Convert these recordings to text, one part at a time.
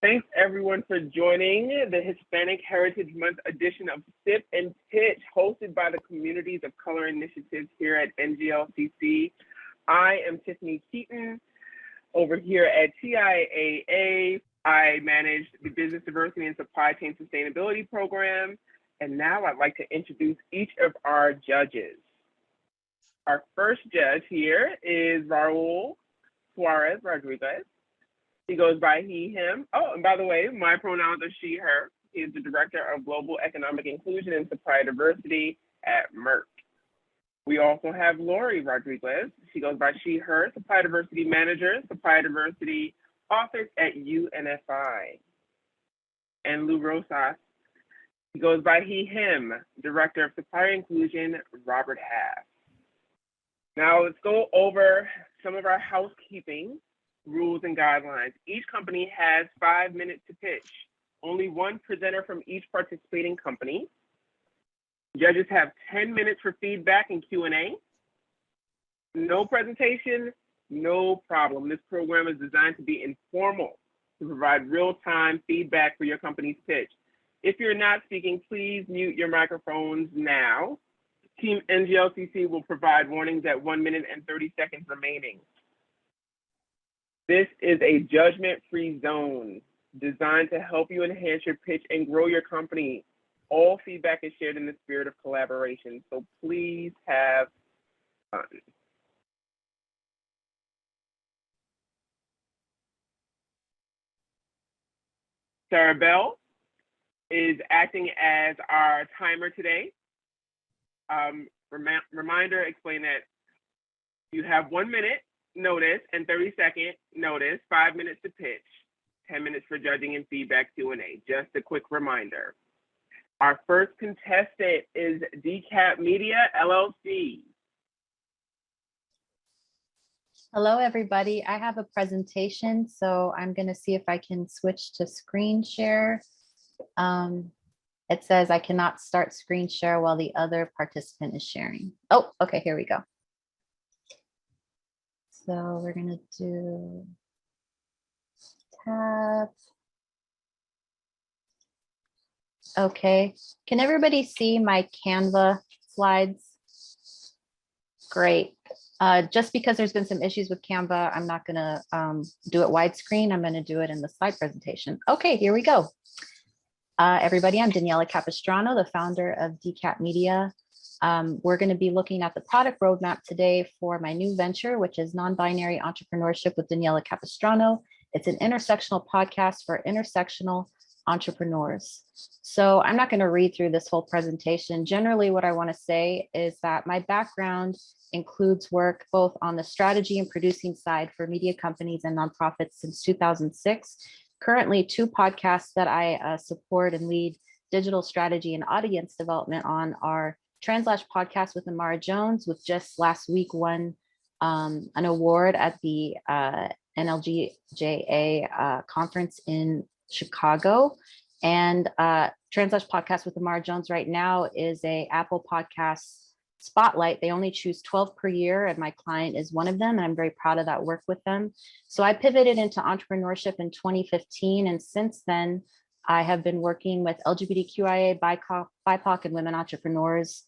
Thanks everyone for joining the Hispanic Heritage Month edition of Sip and Pitch, hosted by the Communities of Color Initiative here at NGLCC. I am Tiffany Keaton over here at TIAA. I manage the Business Diversity and Supply Chain Sustainability Program. And now I'd like to introduce each of our judges. Our first judge here is Raul Suarez Rodriguez. He goes by he, him. Oh, and by the way, my pronouns are she, her. He is the Director of Global Economic Inclusion and Supply Diversity at Merck. We also have Lori Rodriguez. She goes by she, her, Supply Diversity Manager, Supply Diversity Office at UNFI. And Lou Rosas. He goes by he, him, Director of Supplier Inclusion, Robert Half. Now let's go over some of our housekeeping rules and guidelines. Each company has 5 minutes to pitch. Only one presenter from each participating company. Judges have 10 minutes for feedback and Q&A. No presentation, no problem. This program is designed to be informal, to provide real-time feedback for your company's pitch. If you're not speaking, please mute your microphones now. Team NGLCC will provide warnings at 1 minute and 30 seconds remaining. This is a judgment-free zone designed to help you enhance your pitch and grow your company. All feedback is shared in the spirit of collaboration, so please have fun. Sarah Bell is acting as our timer today. Reminder, explain that you have 1 minute notice and 30-second notice, 5 minutes to pitch, 10 minutes for judging and feedback Q&A. Just a quick reminder. Our first contestant is DCAP Media, LLC. Hello, everybody. I have a presentation, so I'm going to see if I can switch to screen share. It says I cannot start screen share while the other participant is sharing. Oh, okay, here we go. So we're going to do tab. Okay, can everybody see my Canva slides? Great. Just because there's been some issues with Canva, I'm not going to do it widescreen. I'm going to do it in the slide presentation. Okay, here we go. Everybody, I'm Daniela Capistrano, the founder of DCAP Media. We're going to be looking at the product roadmap today for my new venture, which is Non-Binary Entrepreneurship with Daniela Capistrano. It's an intersectional podcast for intersectional entrepreneurs. So I'm not going to read through this whole presentation. Generally, what I want to say is that my background includes work both on the strategy and producing side for media companies and nonprofits since 2006. Currently, 2 podcasts that I support and lead digital strategy and audience development on are Translash Podcast with Amara Jones, which just last week won an award at the NLGJA conference in Chicago. And Translash Podcast with Amara Jones right now is a Apple Podcast Spotlight. They only choose 12 per year, and my client is one of them, and I'm very proud of that work with them. So I pivoted into entrepreneurship in 2015, and since then, I have been working with LGBTQIA, BIPOC, and women entrepreneurs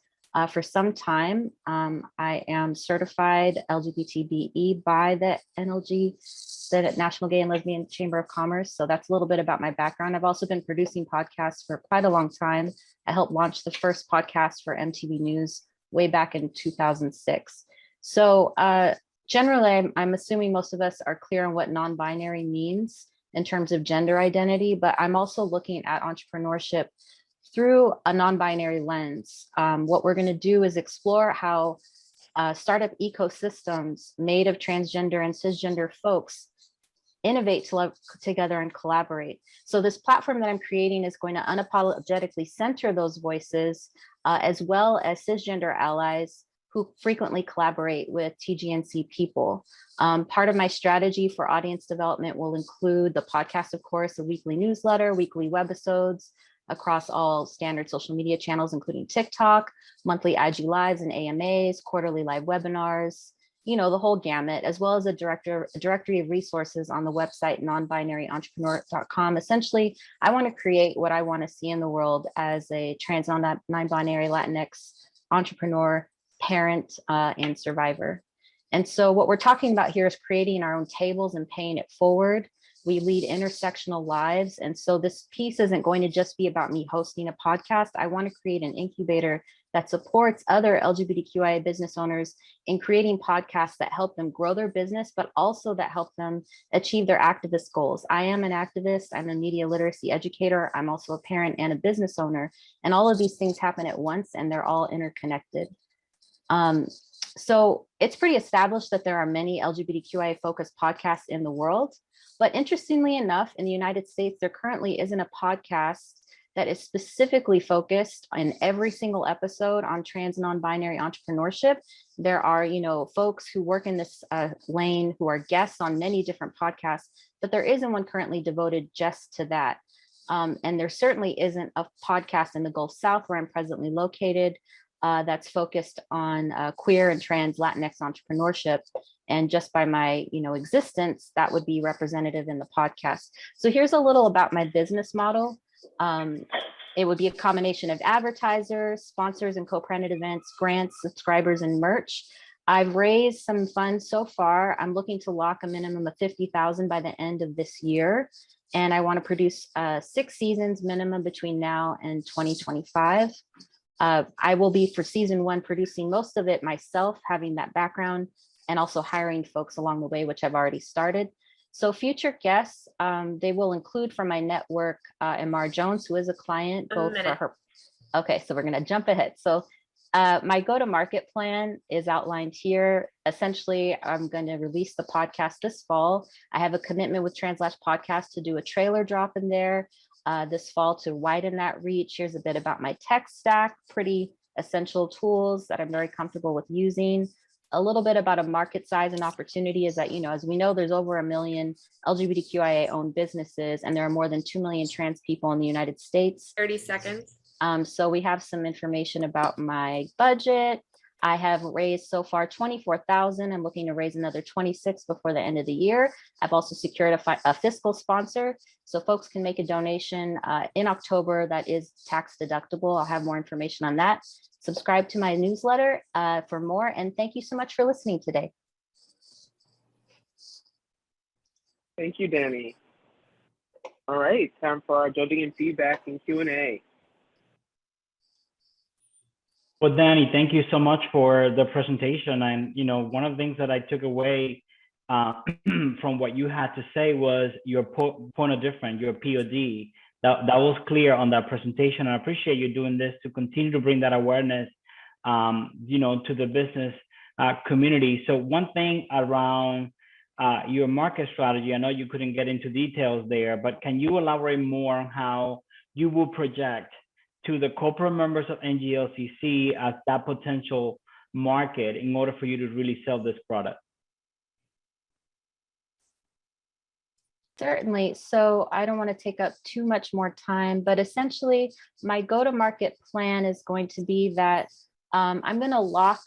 for some time. I am certified LGBTBE by the NLG, the National Gay and Lesbian Chamber of Commerce. So that's a little bit about my background. I've also been producing podcasts for quite a long time. I helped launch the first podcast for MTV News way back in 2006. So generally, I'm assuming most of us are clear on what non-binary means in terms of gender identity, but I'm also looking at entrepreneurship through a non-binary lens. What we're going to do is explore how startup ecosystems made of transgender and cisgender folks innovate together and collaborate. So this platform that I'm creating is going to unapologetically center those voices as well as cisgender allies who frequently collaborate with TGNC people. Part of my strategy for audience development will include the podcast, of course, a weekly newsletter, weekly webisodes across all standard social media channels, including TikTok, monthly IG Lives and AMAs, quarterly live webinars, the whole gamut, as well as a directory of resources on the website nonbinaryentrepreneur.com. Essentially, I want to create what I want to see in the world as a trans non-binary Latinx entrepreneur, parent, and survivor. And so what we're talking about here is creating our own tables and paying it forward. We lead intersectional lives. And so this piece isn't going to just be about me hosting a podcast. I want to create an incubator that supports other LGBTQIA business owners in creating podcasts that help them grow their business, but also that help them achieve their activist goals. I am an activist. I'm a media literacy educator. I'm also a parent and a business owner. And all of these things happen at once, and they're all interconnected. So it's pretty established that there are many LGBTQIA focused podcasts in the world. But interestingly enough, in the United States, there currently isn't a podcast that is specifically focused in every single episode on trans non-binary entrepreneurship. There are, folks who work in this lane who are guests on many different podcasts, but there isn't one currently devoted just to that. And there certainly isn't a podcast in the Gulf South, where I'm presently located, that's focused on queer and trans Latinx entrepreneurship. And just by my, existence, that would be representative in the podcast. So here's a little about my business model. It would be a combination of advertisers, sponsors and co-branded events, grants, subscribers, and merch. I've raised some funds so far. I'm looking to lock a minimum of 50,000 by the end of this year. And I want to produce 6 seasons minimum between now and 2025. I will be, for season 1, producing most of it myself, having that background, and also hiring folks along the way, which I've already started. So future guests, they will include from my network, Amar Jones, who is a client, both for her. Okay, so we're going to jump ahead. So my go-to-market plan is outlined here. Essentially, I'm going to release the podcast this fall. I have a commitment with Translash Podcast to do a trailer drop in there this fall to widen that reach. Here's a bit about my tech stack, pretty essential tools that I'm very comfortable with using. A little bit about a market size and opportunity is that, as we know, there's over 1 million LGBTQIA owned businesses, and there are more than 2 million trans people in the United States. 30 seconds. So we have some information about my budget. I have raised so far 24,000. I'm looking to raise another 26 before the end of the year. I've also secured a fiscal sponsor, so folks can make a donation in October that is tax deductible. I'll have more information on that. Subscribe to my newsletter for more, and thank you so much for listening today. Thank you, Danny. All right, time for our judging and feedback and Q&A. Well, Danny, thank you so much for the presentation. And, one of the things that I took away from what you had to say was your point of difference, your POD. That was clear on that presentation. I appreciate you doing this to continue to bring that awareness, to the business community. So one thing around your market strategy, I know you couldn't get into details there, but can you elaborate more on how you will project to the corporate members of NGLCC as that potential market in order for you to really sell this product? Certainly. So I don't want to take up too much more time, but essentially my go-to-market plan is going to be that I'm going to lock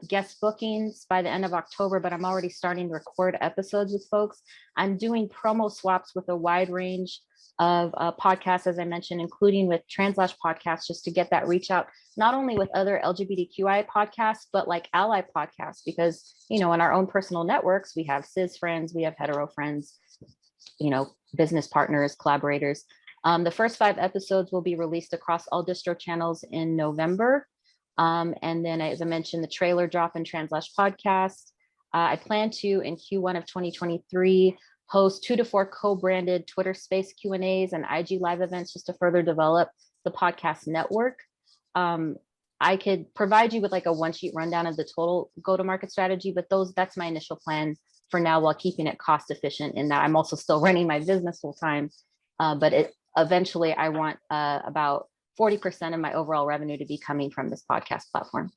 guest bookings by the end of October, but I'm already starting to record episodes with folks. I'm doing promo swaps with a wide range of podcasts, as I mentioned, including with Translash Podcast, just to get that reach out, not only with other LGBTQI podcasts, but like ally podcasts, because, in our own personal networks, we have cis friends, we have hetero friends, business partners, collaborators. The first 5 episodes will be released across all distro channels in November. And then, as I mentioned, the trailer drop in Translash Podcast. I plan to, in Q1 of 2023, host 2 to 4 co-branded Twitter Space Q&As and IG Live events just to further develop the podcast network. I could provide you with like a one-sheet rundown of the total go-to-market strategy, but that's my initial plan for now, while keeping it cost efficient in that I'm also still running my business full time. But eventually I want about 40% of my overall revenue to be coming from this podcast platform.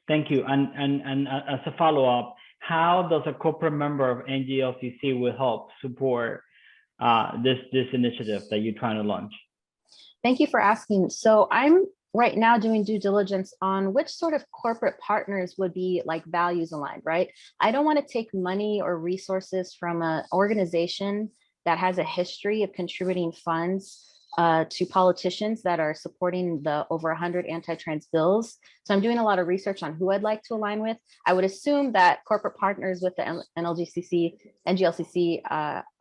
Thank you. And as a follow-up, how does a corporate member of NGLCC will help support this initiative that you're trying to launch? Thank you for asking. So I'm right now doing due diligence on which sort of corporate partners would be like values aligned, right? I don't want to take money or resources from an organization that has a history of contributing funds to politicians that are supporting the over 100 anti-trans bills. So I'm doing a lot of research on who I'd like to align with. I would assume that corporate partners with the NLGCC, NGLCC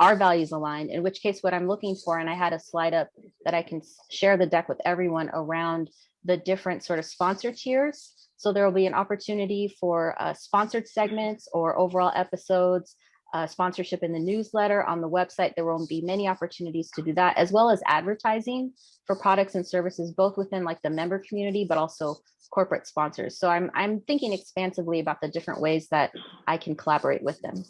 are values aligned, in which case what I'm looking for, and I had a slide up that I can share the deck with everyone around the different sort of sponsor tiers. So there will be an opportunity for sponsored segments or overall episodes, sponsorship in the newsletter, on the website. There will be many opportunities to do that, as well as advertising for products and services, both within like the member community, but also corporate sponsors. So I'm thinking expansively about the different ways that I can collaborate with them.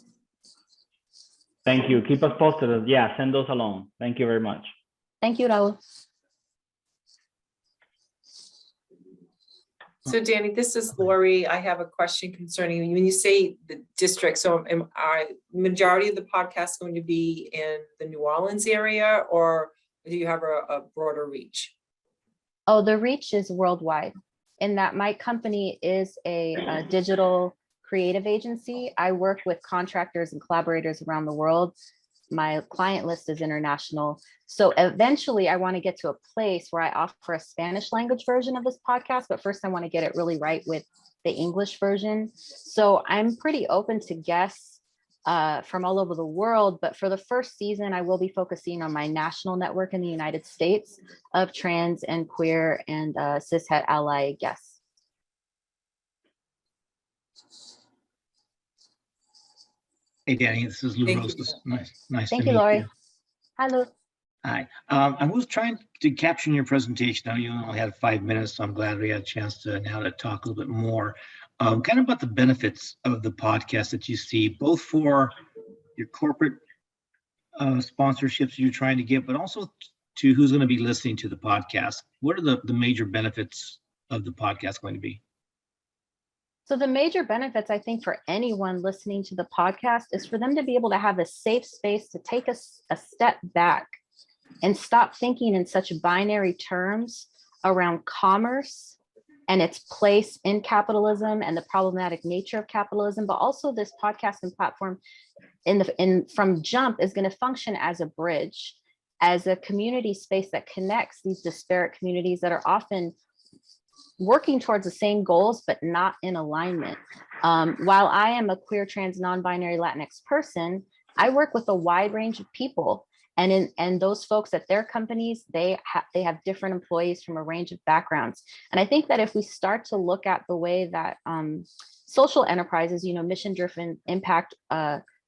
Thank you. Keep us posted. Yeah, send those along. Thank you very much. Thank you, Raul. So Danny, this is Lori. I have a question concerning when you say the district. So am I majority of the podcast going to be in the New Orleans area, or do you have a broader reach? Oh, the reach is worldwide, in that my company is a digital creative agency. I work with contractors and collaborators around the world. My client list is international. So eventually I want to get to a place where I offer a Spanish language version of this podcast, but first I want to get it really right with the English version. So I'm pretty open to guests from all over the world, but for the first season, I will be focusing on my national network in the United States of trans and queer and cishet ally guests. Hey, Danny, this is Lou Thank Rose. you. Nice Thank to you, meet Lori. you. Hi, Lou. Hi. I was trying to capture your presentation. I know you only had 5 minutes, so I'm glad we had a chance to talk a little bit more. Kind of about the benefits of the podcast that you see, both for your corporate sponsorships you're trying to get, but also to who's going to be listening to the podcast. What are the major benefits of the podcast going to be? So the major benefits, I think, for anyone listening to the podcast is for them to be able to have a safe space to take a step back and stop thinking in such binary terms around commerce and its place in capitalism and the problematic nature of capitalism. But also this podcasting platform from jump is going to function as a bridge, as a community space that connects these disparate communities that are often working towards the same goals, but not in alignment. While I am a queer, trans, non-binary Latinx person, I work with a wide range of people. And those folks at their companies, they have different employees from a range of backgrounds. And I think that if we start to look at the way that social enterprises, mission-driven impact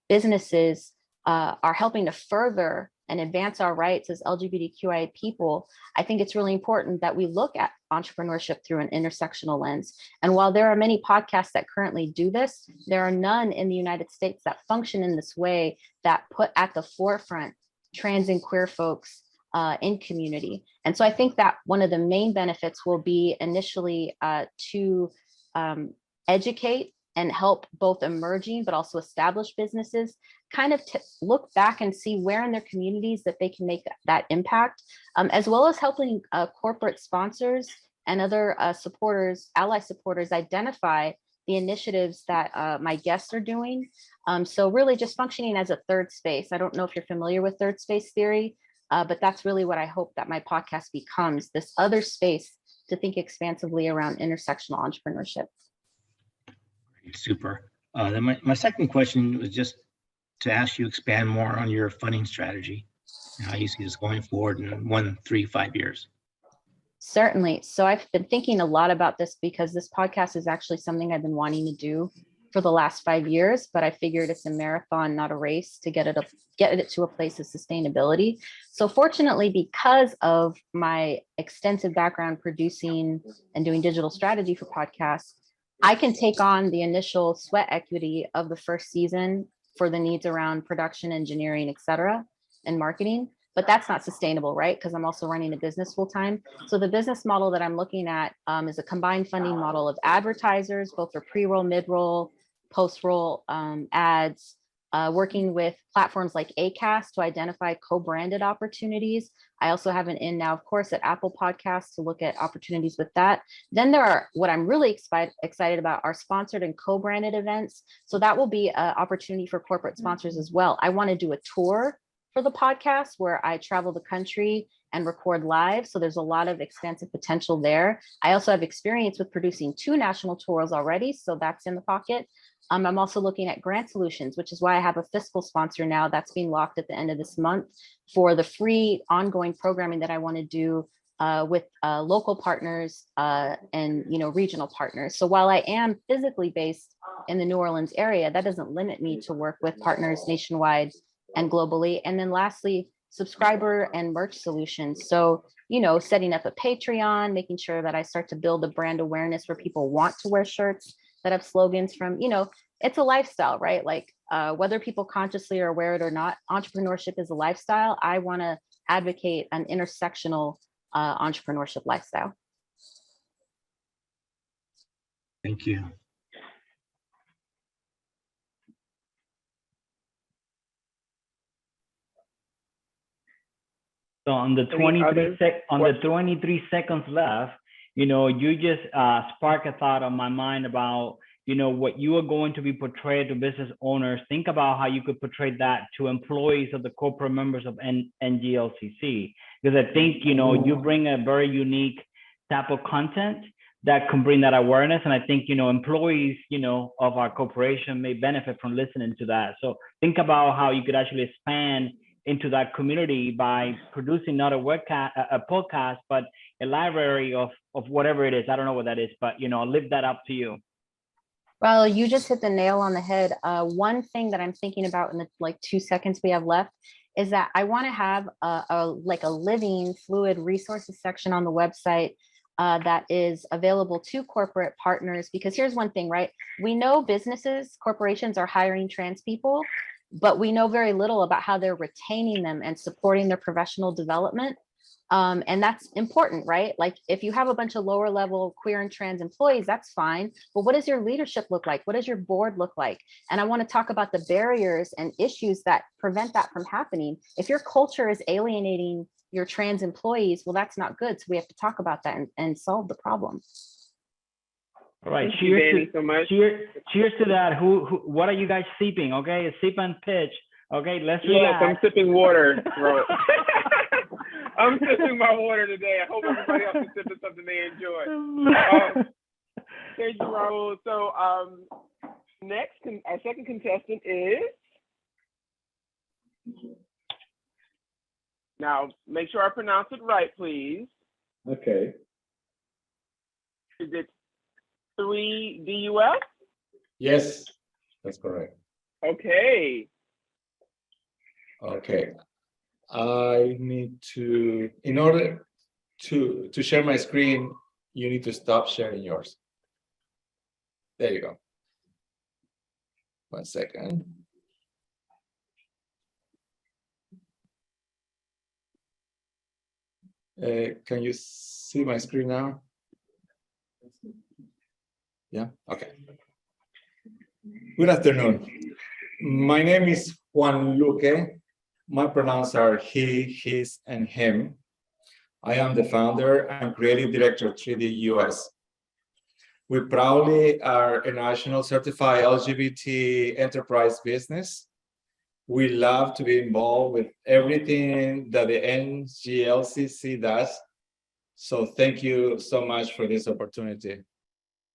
businesses are helping to further and advance our rights as LGBTQIA people, I think it's really important that we look at entrepreneurship through an intersectional lens. And while there are many podcasts that currently do this, there are none in the United States that function in this way, that put at the forefront trans and queer folks in community. And so I think that one of the main benefits will be initially to educate and help both emerging but also established businesses kind of look back and see where in their communities that they can make that impact, as well as helping corporate sponsors and other supporters, ally supporters, identify the initiatives that my guests are doing. So really just functioning as a third space. I don't know if you're familiar with third space theory, but that's really what I hope that my podcast becomes, this other space to think expansively around intersectional entrepreneurship. Super. Then my second question was just to ask you expand more on your funding strategy and how you see this going forward in 1, 3, 5 years. Certainly. So I've been thinking a lot about this because this podcast is actually something I've been wanting to do for the last 5 years, but I figured it's a marathon, not a race, to get it to a place of sustainability. So fortunately, because of my extensive background producing and doing digital strategy for podcasts, I can take on the initial sweat equity of the first season for the needs around production, engineering, et cetera, and marketing. But that's not sustainable, right? Because I'm also running a business full time. So the business model that I'm looking at is a combined funding model of advertisers, both for pre-roll, mid-roll, post-roll ads, working with platforms like Acast to identify co-branded opportunities. I also have an in now, of course, at Apple Podcasts to look at opportunities with that. Then there are, what I'm really excited about are sponsored and co-branded events. So that will be an opportunity for corporate sponsors as well. I want to do a tour for the podcast where I travel the country and record live. So there's a lot of expansive potential there. I also have experience with producing 2 national tours already. So that's in the pocket. I'm also looking at grant solutions, which is why I have a fiscal sponsor now that's being locked at the end of this month for the free ongoing programming that I want to do with local partners and regional partners. So while I am physically based in the New Orleans area, that doesn't limit me to work with partners nationwide and globally. And then lastly, subscriber and merch solutions. So, setting up a Patreon, making sure that I start to build a brand awareness where people want to wear shirts that have slogans from, it's a lifestyle, right? Like whether people consciously are aware it or not, entrepreneurship is a lifestyle. I want to advocate an intersectional entrepreneurship lifestyle. Thank you. So on the 23 seconds left, you just spark a thought on my mind about, what you are going to be portrayed to business owners. Think about how you could portray that to employees of the corporate members of NGLCC. Because I think, you bring a very unique type of content that can bring that awareness. And I think, employees, of our corporation may benefit from listening to that. So think about how you could actually expand into that community by producing not a podcast, but a library of whatever it is. I don't know what that is, but I'll leave that up to you. Well, you just hit the nail on the head. One thing that I'm thinking about in the 2 seconds we have left is that I want to have a living, fluid resources section on the website that is available to corporate partners. Because here's one thing, right? We know businesses, corporations are hiring trans people, but we know very little about how they're retaining them and supporting their professional development. And that's important, right? Like if you have a bunch of lower level queer and trans employees, that's fine. But what does your leadership look like? What does your board look like? And I want to talk about the barriers and issues that prevent that from happening. If your culture is alienating your trans employees, well, that's not good. So we have to talk about that and solve the problem. All right, Thank you, Danny, so much. Cheers to that. What are you guys sipping? Okay, sip and pitch. Okay, let's relax. Yes, I'm sipping water, bro. I'm sipping my water today. I hope everybody else is sipping something they enjoy. Thank you, Raul. So next, our second contestant is. Now, make sure I pronounce it right, please. Okay. Is it 3DUF? Yes, that's correct. Okay. Okay. I need to, in order to share my screen, you need to stop sharing yours. There you go. 1 second. Can you see my screen now? Yeah, okay. Good afternoon. My name is Juan Luque. My pronouns are he, his, and him. I am the founder and creative director of 3D US. We proudly are a national certified LGBT enterprise business. We love to be involved with everything that the NGLCC does. So thank you so much for this opportunity.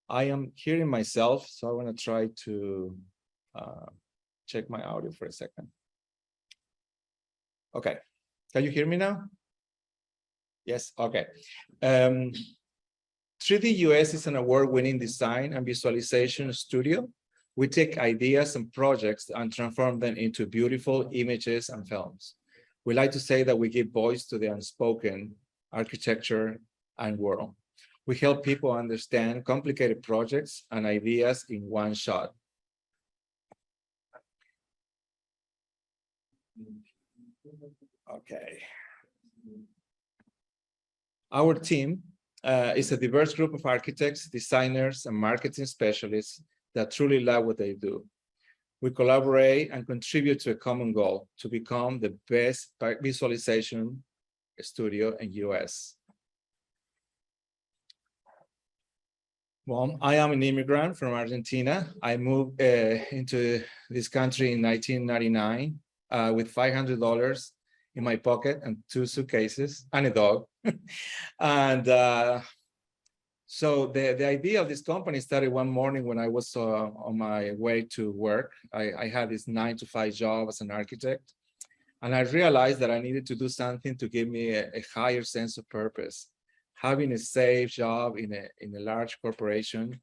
I am hearing myself, so I want to try to check my audio for a second. Okay, can you hear me now? Yes, okay. 3D US is an award-winning design and visualization studio. We take ideas and projects and transform them into beautiful images and films. We like to say that we give voice to the unspoken architecture and world. We help people understand complicated projects and ideas in one shot. Okay. Our team is a diverse group of architects, designers, and marketing specialists that truly love what they do. We collaborate and contribute to a common goal to become the best visualization studio in US. Well, I am an immigrant from Argentina. I moved into this country in 1999 with $500 in my pocket and 2 suitcases and a dog. And so the idea of this company started one morning when I was on my way to work. I had this 9-to-5 job as an architect. And I realized that I needed to do something to give me a higher sense of purpose. Having a safe job in a large corporation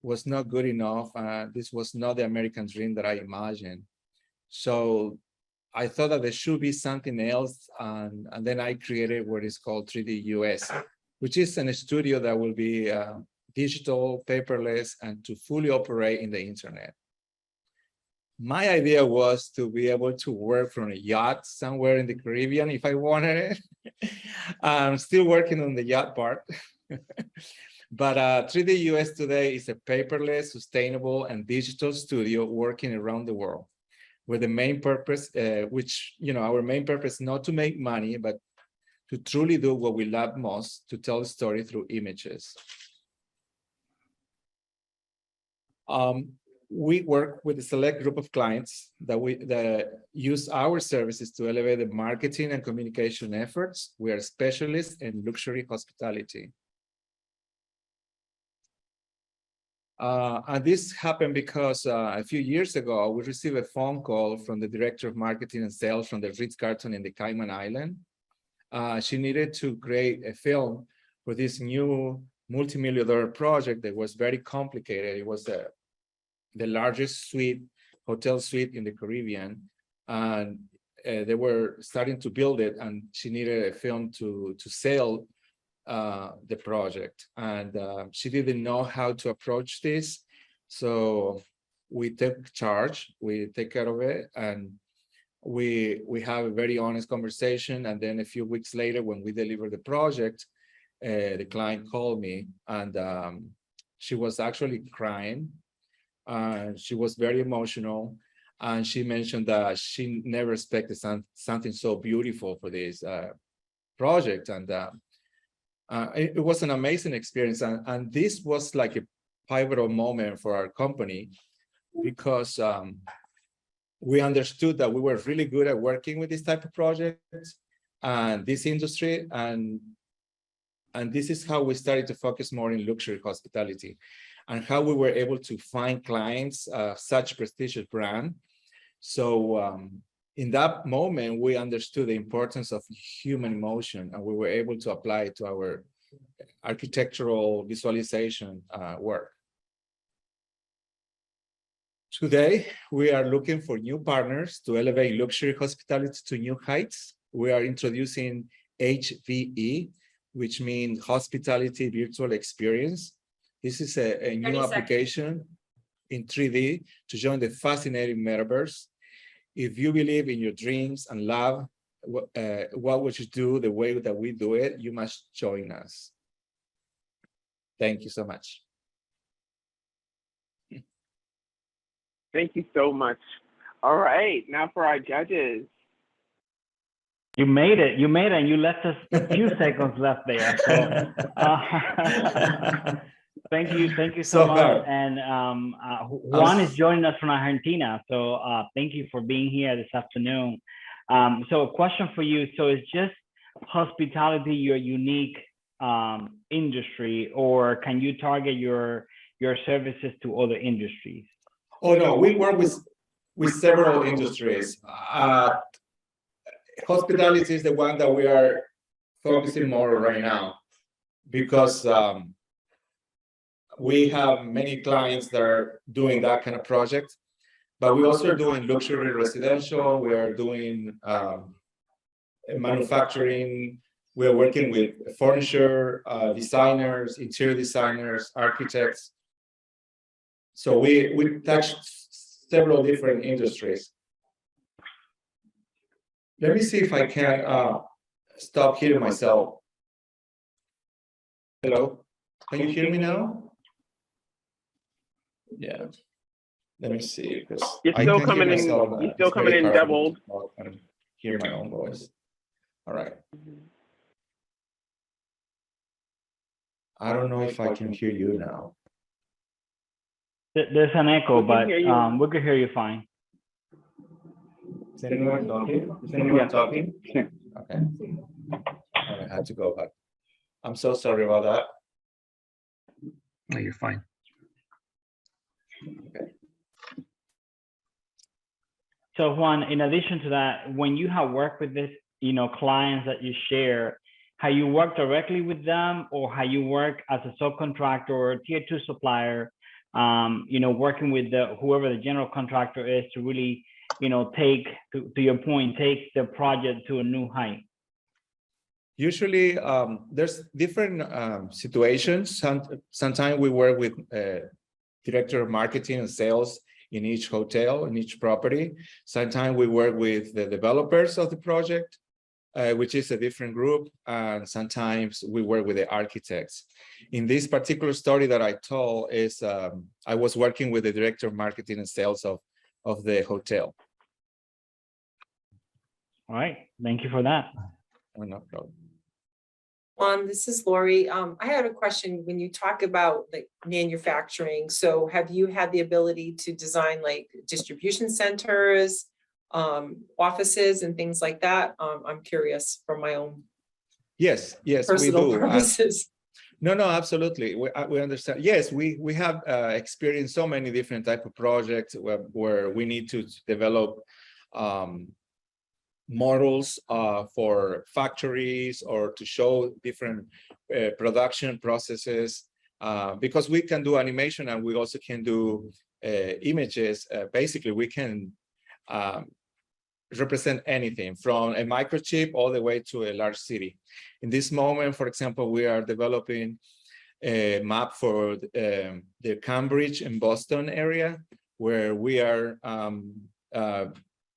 was not good enough. This was not the American dream that I imagined. So I thought that there should be something else. And then I created what is called 3D US, which is a studio that will be digital, paperless, and to fully operate in the internet. My idea was to be able to work from a yacht somewhere in the Caribbean if I wanted it. I'm still working on the yacht part. But 3D US today is a paperless, sustainable, and digital studio working around the world, where the main purpose, our main purpose is not to make money, but to truly do what we love most, to tell a story through images. We work with a select group of clients that use our services to elevate the marketing and communication efforts. We are specialists in luxury hospitality. And this happened because a few years ago, we received a phone call from the director of marketing and sales from the Ritz-Carlton in the Cayman Island. She needed to create a film for this new multi-million-dollar project that was very complicated. It was the largest hotel suite in the Caribbean, and they were starting to build it, and she needed a film to sell the project, and she didn't know how to approach this. So we took charge, we take care of it, and we have a very honest conversation. And then a few weeks later, when we delivered the project, the client called me, and she was actually crying. She was very emotional, and she mentioned that she never expected something so beautiful for this project. And it was an amazing experience. And this was like a pivotal moment for our company, because we understood that we were really good at working with this type of projects and this industry. And this is how we started to focus more in luxury hospitality, and how we were able to find clients, such prestigious brand. So in that moment, we understood the importance of human emotion, and we were able to apply it to our architectural visualization work. Today, we are looking for new partners to elevate luxury hospitality to new heights. We are introducing HVE, which means Hospitality Virtual Experience. This is a new application in 3D to join the fascinating metaverse. If you believe in your dreams and love what would you do the way that we do it, you must join us. Thank you so much. Thank you so much. All right, now for our judges. You made it, and you left us a few seconds left there. So thank you so much. And Juan is joining us from Argentina. So thank you for being here this afternoon. So a question for you. So is just hospitality your unique industry, or can you target your services to other industries? Oh no, we work with several industries. Hospitality is the one that we are focusing more right now, because we have many clients that are doing that kind of project, but we also are doing luxury residential. We are doing manufacturing. We are working with furniture designers, interior designers, architects. So we touch several different industries. Let me see if I can stop hearing myself. Hello, can you hear me now? Yeah. Let me see, because You're I still can hear coming in. myself. You're still coming in doubled. And hear my own voice. All right. I don't know if I can hear you now. There's an echo, We can but hear you. we can hear you fine. Is anyone talking? Is anyone talking? Okay. I had to go back. I'm so sorry about that. No, you're fine. So Juan, in addition to that, when you have worked with this, clients that you share, how you work directly with them, or how you work as a subcontractor or a tier 2 supplier, working with whoever the general contractor is to really, take, to your point, take the project to a new height? Usually, there's different situations. Sometimes we work with director of marketing and sales in each hotel, in each property. Sometimes we work with the developers of the project, which is a different group. And sometimes we work with the architects. In this particular story that I told is, I was working with the director of marketing and sales of the hotel. All right, thank you for that. Oh, no problem. This is Lori. I had a question when you talk about like manufacturing. So have you had the ability to design like distribution centers, offices and things like that? I'm curious from my own Yes, we personal do. purposes. No, absolutely. We understand. Yes, we have experienced so many different type of projects where we need to develop models for factories or to show different production processes, because we can do animation and we also can do images. Basically, we can represent anything from a microchip all the way to a large city. In this moment, for example, we are developing a map for the Cambridge and Boston area, where we are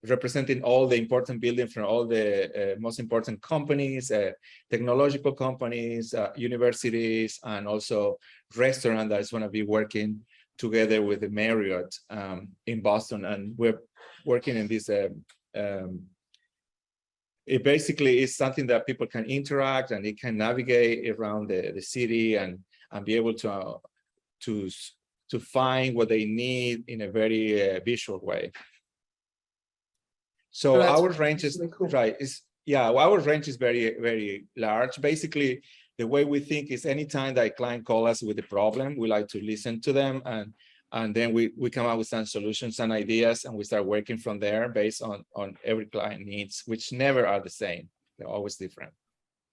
representing all the important buildings from all the most important companies, technological companies, universities, and also restaurant that is going to be working together with the Marriott in Boston. And we're working in this, it basically is something that people can interact and they can navigate around the city and be able to find what they need in a very visual way. So our range is really cool. Right. Our range is very, very large. Basically, the way we think is anytime that a client calls us with a problem, we like to listen to them and then we come up with some solutions and ideas and we start working from there based on every client needs, which never are the same. They're always different.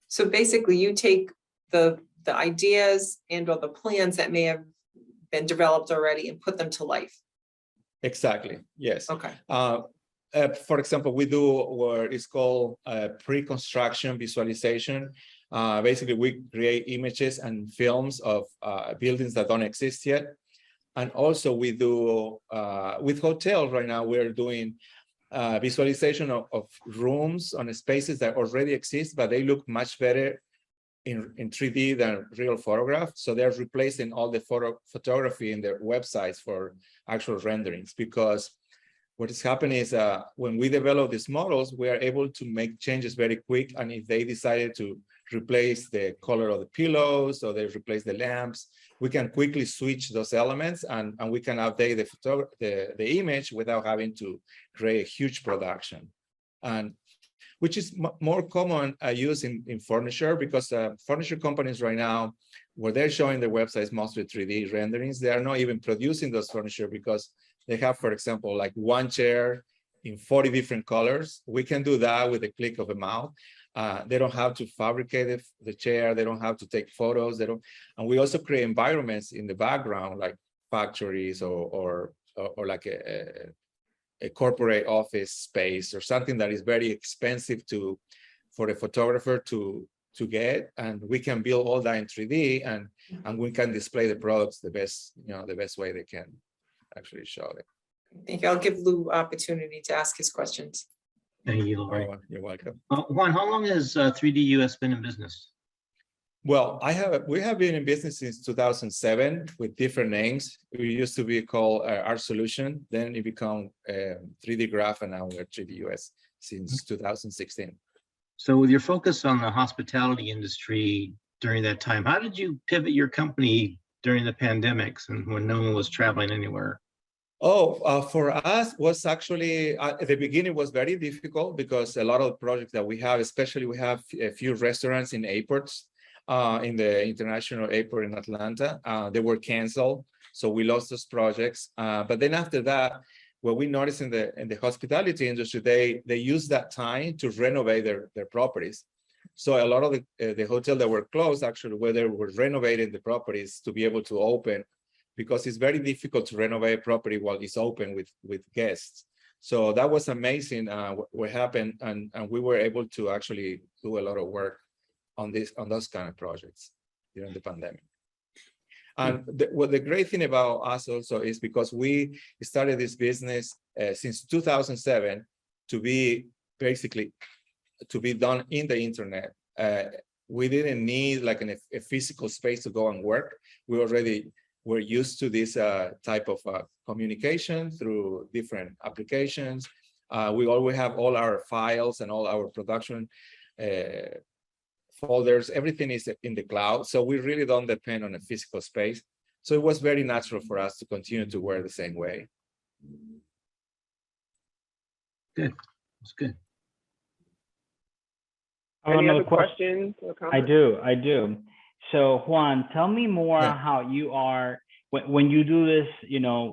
So basically you take the ideas and or the plans that may have been developed already and put them to life. Exactly. Yes. Okay. For example, we do what is called pre-construction visualization. Basically, we create images and films of buildings that don't exist yet. And also we do, with hotels right now, we're doing visualization of rooms on spaces that already exist, but they look much better in 3D than real photographs. So they're replacing all the photography in their websites for actual renderings, because what is happening is when we develop these models, we are able to make changes very quick. And if they decided to replace the color of the pillows or they replace the lamps, we can quickly switch those elements and we can update the image without having to create a huge production. And which is more common use in furniture, because furniture companies right now, where they're showing their websites mostly 3D renderings, they are not even producing those furniture because they have, for example, like one chair in 40 different colors. We can do that with a click of a mouse. They don't have to fabricate the chair. They don't have to take photos. And we also create environments in the background, like factories or like a corporate office space or something that is very expensive for a photographer to get. And we can build all that in 3D and we can display the products the best way they can actually show it. Thank you. I'll give Lou opportunity to ask his questions. Thank you, Lori. You're welcome. Juan, how long has 3D US been in business? Well, we have been in business since 2007 with different names. We used to be called Art Solution, then it became 3D Graph, and now we're 3D US since 2016. So with your focus on the hospitality industry during that time, how did you pivot your company during the pandemics and when no one was traveling anywhere? For us was actually at the beginning was very difficult because a lot of the projects that we have, especially we have a few restaurants in airports, in the international airport in Atlanta, they were canceled, so we lost those projects. But then after that, what we noticed in the hospitality industry, they use that time to renovate their properties. So a lot of the hotels that were closed actually, where they were renovating the properties to be able to open, because it's very difficult to renovate a property while it's open with guests. So that was amazing what happened, and we were able to actually do a lot of work on those kind of projects during the pandemic. And what the great thing about us also is because we started this business since 2007 to be basically to be done in the internet. We didn't need like a physical space to go and work. We already were used to this type of communication through different applications. We always have all our files and all our production folders, everything is in the cloud. So we really don't depend on a physical space. So it was very natural for us to continue to work the same way. Good, that's good. Any other questions or comments? I do. So Juan, tell me more how you are when you do this,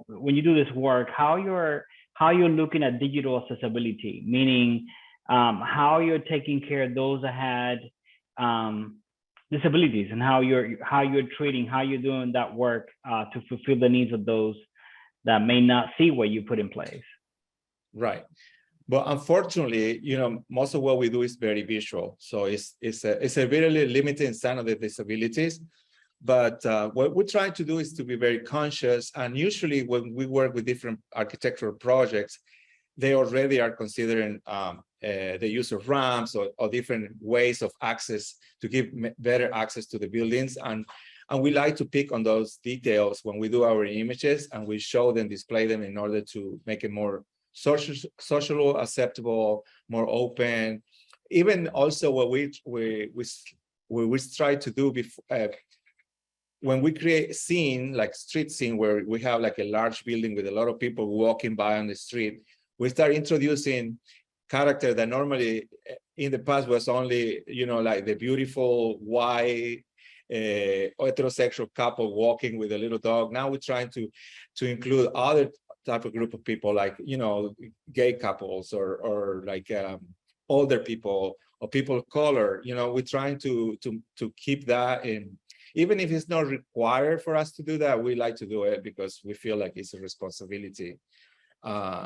when you do this work, how you're looking at digital accessibility, meaning how you're taking care of those that had disabilities, and how you're doing that work to fulfill the needs of those that may not see what you put in place. Right. But unfortunately, most of what we do is very visual. So it's a very limited stand of the disabilities. But what we're trying to do is to be very conscious. And usually when we work with different architectural projects, they already are considering the use of ramps or different ways of access to give better access to the buildings. And we like to pick on those details when we do our images, and we show them, display them in order to make it more socially acceptable, more open. Even also what we try to do before, when we create a scene, like street scene, where we have like a large building with a lot of people walking by on the street, we start introducing character that normally in the past was only, like the beautiful white heterosexual couple walking with a little dog. Now we're trying to include other type of group of people, like gay couples or like older people or people of color. We're trying to keep that in. Even if it's not required for us to do that, we like to do it because we feel like it's a responsibility.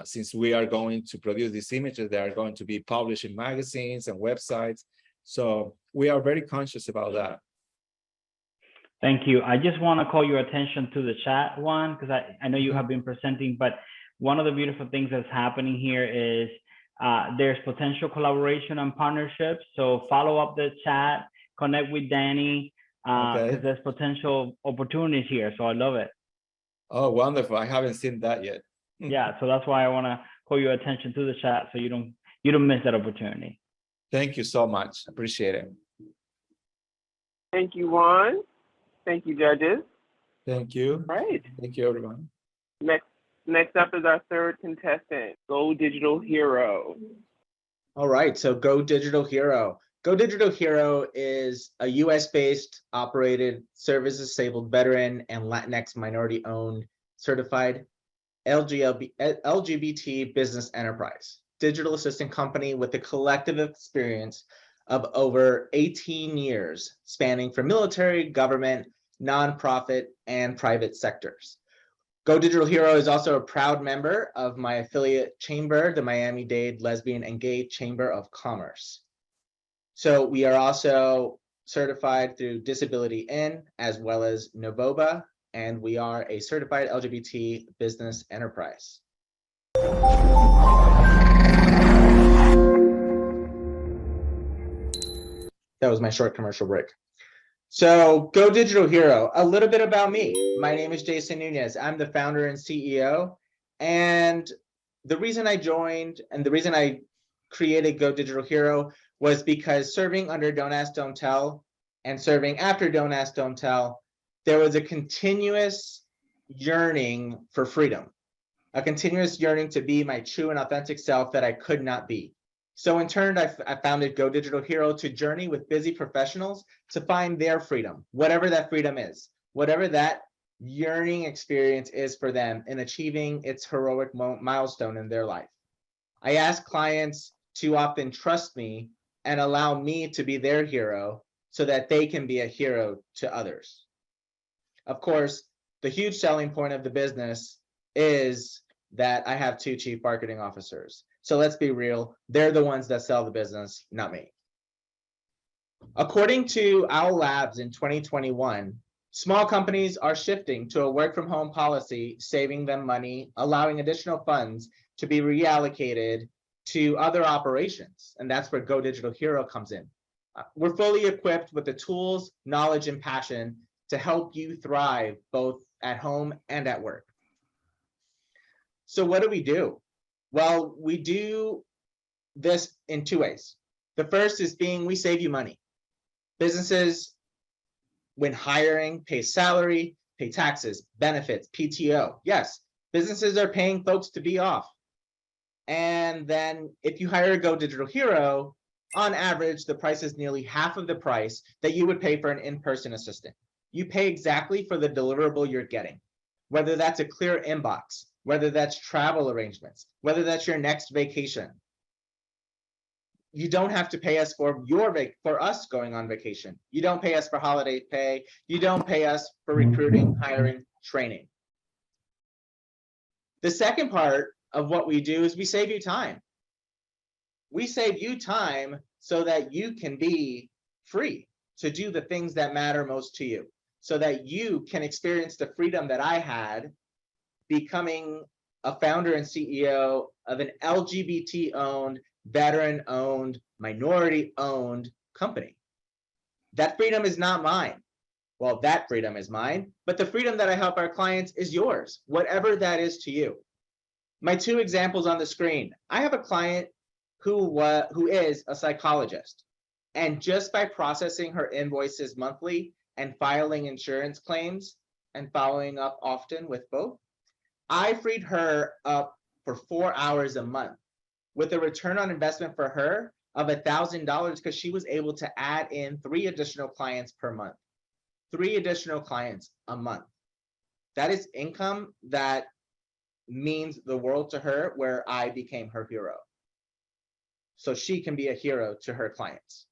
Since we are going to produce these images, they are going to be published in magazines and websites. So we are very conscious about that. Thank you. I just want to call your attention to the chat, Juan, because I know you have been presenting, but one of the beautiful things that's happening here is there's potential collaboration and partnerships. So follow up the chat, connect with Danny, because there's potential opportunities here. So I love it. Oh, wonderful. I haven't seen that yet. Yeah, so that's why I want to call your attention to the chat so you don't miss that opportunity. Thank you so much. Appreciate it. Thank you, Juan. Thank you, judges. Thank you. Right. Thank you, everyone. Next up is our third contestant, Go Digital Hero. All right, so Go Digital Hero. Go Digital Hero is a US-based operated service-disabled veteran and Latinx minority-owned certified LGBT business enterprise, digital assistant company with a collective experience of over 18 years, spanning from military, government, nonprofit, and private sectors. Go Digital Hero is also a proud member of my affiliate chamber, the Miami-Dade Lesbian and Gay Chamber of Commerce. So we are also certified through Disability In as well as NOVOBA, and we are a certified LGBT business enterprise. That was my short commercial break. So Go Digital Hero, a little bit about me. My name is Jason Nunez. I'm the founder and CEO. And the reason I joined and the reason I created Go Digital Hero was because serving under Don't Ask, Don't Tell and serving after Don't Ask, Don't Tell, there was a continuous yearning for freedom, a continuous yearning to be my true and authentic self that I could not be. So in turn, I founded Go Digital Hero to journey with busy professionals to find their freedom, whatever that freedom is, whatever that yearning experience is for them in achieving its heroic milestone in their life. I ask clients to often trust me and allow me to be their hero so that they can be a hero to others. Of course, the huge selling point of the business is that I have 2 chief marketing officers. So let's be real, they're the ones that sell the business, not me. According to Owl Labs in 2021, small companies are shifting to a work from home policy, saving them money, allowing additional funds to be reallocated to other operations. And that's where Go Digital Hero comes in. We're fully equipped with the tools, knowledge, and passion to help you thrive both at home and at work. So what do? Well, we do this in 2 ways. The first is we save you money. Businesses, when hiring, pay salary, pay taxes, benefits, PTO. Yes, businesses are paying folks to be off. And then if you hire a Go Digital Hero, on average, the price is nearly half of the price that you would pay for an in-person assistant. You pay exactly for the deliverable you're getting, whether that's a clear inbox, whether that's travel arrangements, whether that's your next vacation. You don't have to pay us for us going on vacation. You don't pay us for holiday pay. You don't pay us for recruiting, hiring, training. The second part of what we do is we save you time. We save you time so that you can be free to do the things that matter most to you, so that you can experience the freedom that I had becoming a founder and CEO of an LGBT-owned, veteran-owned, minority-owned company. That freedom is not mine. Well, that freedom is mine, but the freedom that I help our clients is yours, whatever that is to you. My 2 examples on the screen. I have a client who is a psychologist, and just by processing her invoices monthly and filing insurance claims and following up often with both, I freed her up for 4 hours a month with a return on investment for her of $1,000 because she was able to add in 3 additional clients per month. 3 additional clients a month. That is income that means the world to her, where I became her hero. So she can be a hero to her clients.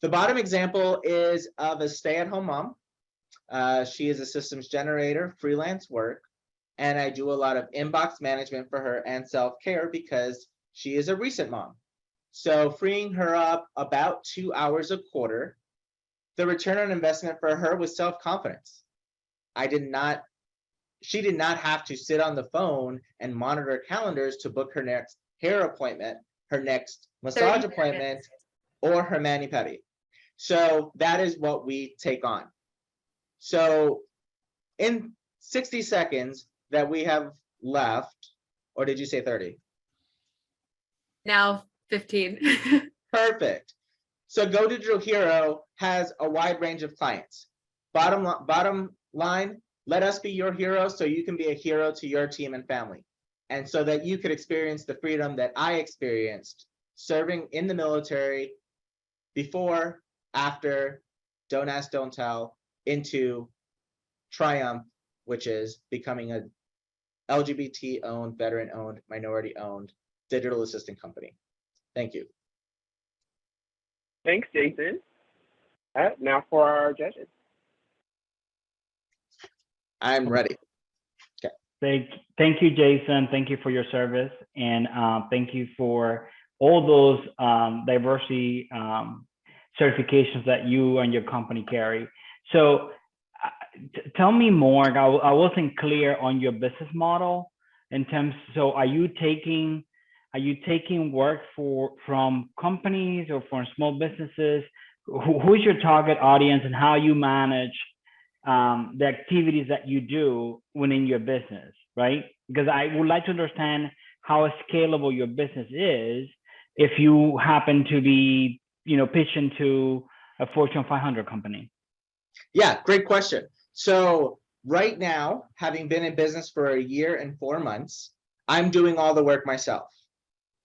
The bottom example is of a stay-at-home mom. She is a systems generator, freelance work, and I do a lot of inbox management for her and self-care because she is a recent mom. So freeing her up about 2 hours a quarter, the return on investment for her was self-confidence. She did not have to sit on the phone and monitor calendars to book her next hair appointment, her next massage appointment, or her mani-pedi. So that is what we take on. So in 60 seconds that we have left, or did you say 30? Now 15. Perfect. So Go Digital Hero has a wide range of clients. Bottom line, let us be your hero so you can be a hero to your team and family. And so that you could experience the freedom that I experienced serving in the military before, after, Don't Ask, Don't Tell, into Triumph, which is becoming a LGBT-owned, veteran-owned, minority-owned digital assistant company. Thank you. Thanks, Jason. Now for our judges. I'm ready. Thank you, Jason. Thank you for your service, and thank you for all those diversity certifications that you and your company carry. So tell me more. I wasn't clear on your business model in terms. So are you taking work from companies or from small businesses who's your target audience and how you manage the activities that you do within your business, right? Because I would like to understand how scalable your business is if you happen to be, pitching to a Fortune 500 company. Yeah, great question. So right now, having been in business for a year and 4 months, I'm doing all the work myself.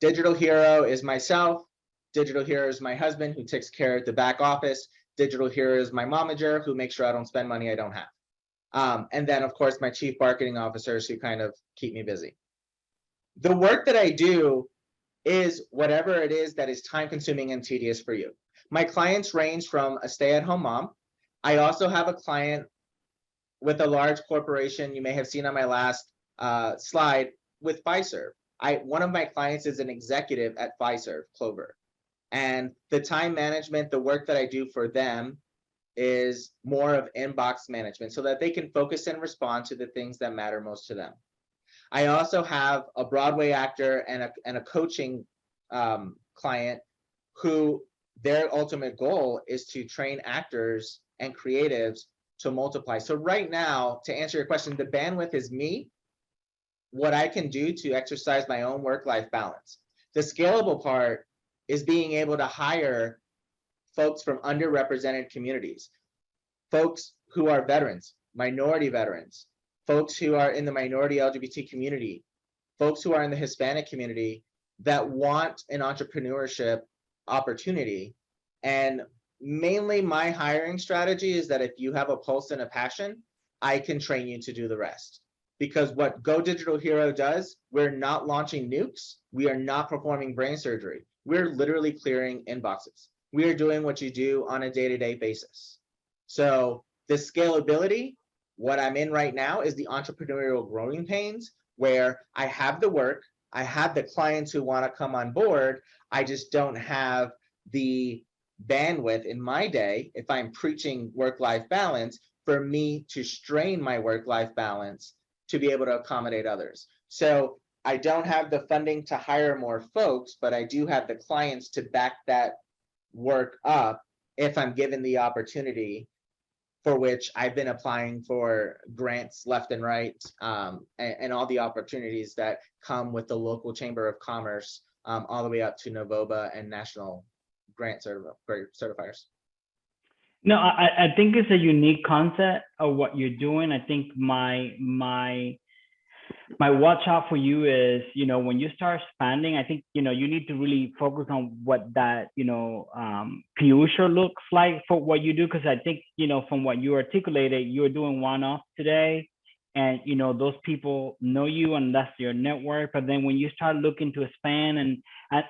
Digital hero is myself. Digital hero is my husband who takes care of the back office. Digital hero is my momager who makes sure I don't spend money I don't have. And then of course, my chief marketing officers who kind of keep me busy. The work that I do is whatever it is that is time consuming and tedious for you. My clients range from a stay-at-home mom. I also have a client with a large corporation you may have seen on my last slide with Fiserv. One of my clients is an executive at Fiserv, Clover. And the time management, the work that I do for them is more of inbox management so that they can focus and respond to the things that matter most to them. I also have a Broadway actor and a coaching client who their ultimate goal is to train actors and creatives to multiply. So right now, to answer your question, the bandwidth is me, what I can do to exercise my own work-life balance. The scalable part is being able to hire folks from underrepresented communities, folks who are veterans, minority veterans, folks who are in the minority LGBT community, folks who are in the Hispanic community that want an entrepreneurship opportunity. And mainly my hiring strategy is that if you have a pulse and a passion, I can train you to do the rest. Because what Go Digital Hero does, we're not launching nukes. We are not performing brain surgery. We're literally clearing inboxes. We are doing what you do on a day-to-day basis. So the scalability, what I'm in right now is the entrepreneurial growing pains where I have the work, I have the clients who want to come on board. I just don't have the bandwidth in my day, if I'm preaching work-life balance, for me to strain my work-life balance to be able to accommodate others. So I don't have the funding to hire more folks, but I do have the clients to back that work up if I'm given the opportunity, for which I've been applying for grants left and right, and all the opportunities that come with the local Chamber of Commerce, all the way up to Novoba and national grant certifiers. No, I think it's a unique concept of what you're doing. I think my watch out for you is, when you start expanding, I think, you need to really focus on what that, future looks like for what you do. Cause I think, from what you articulated, you're doing one-off today and, those people know you and that's your network. But then when you start looking to expand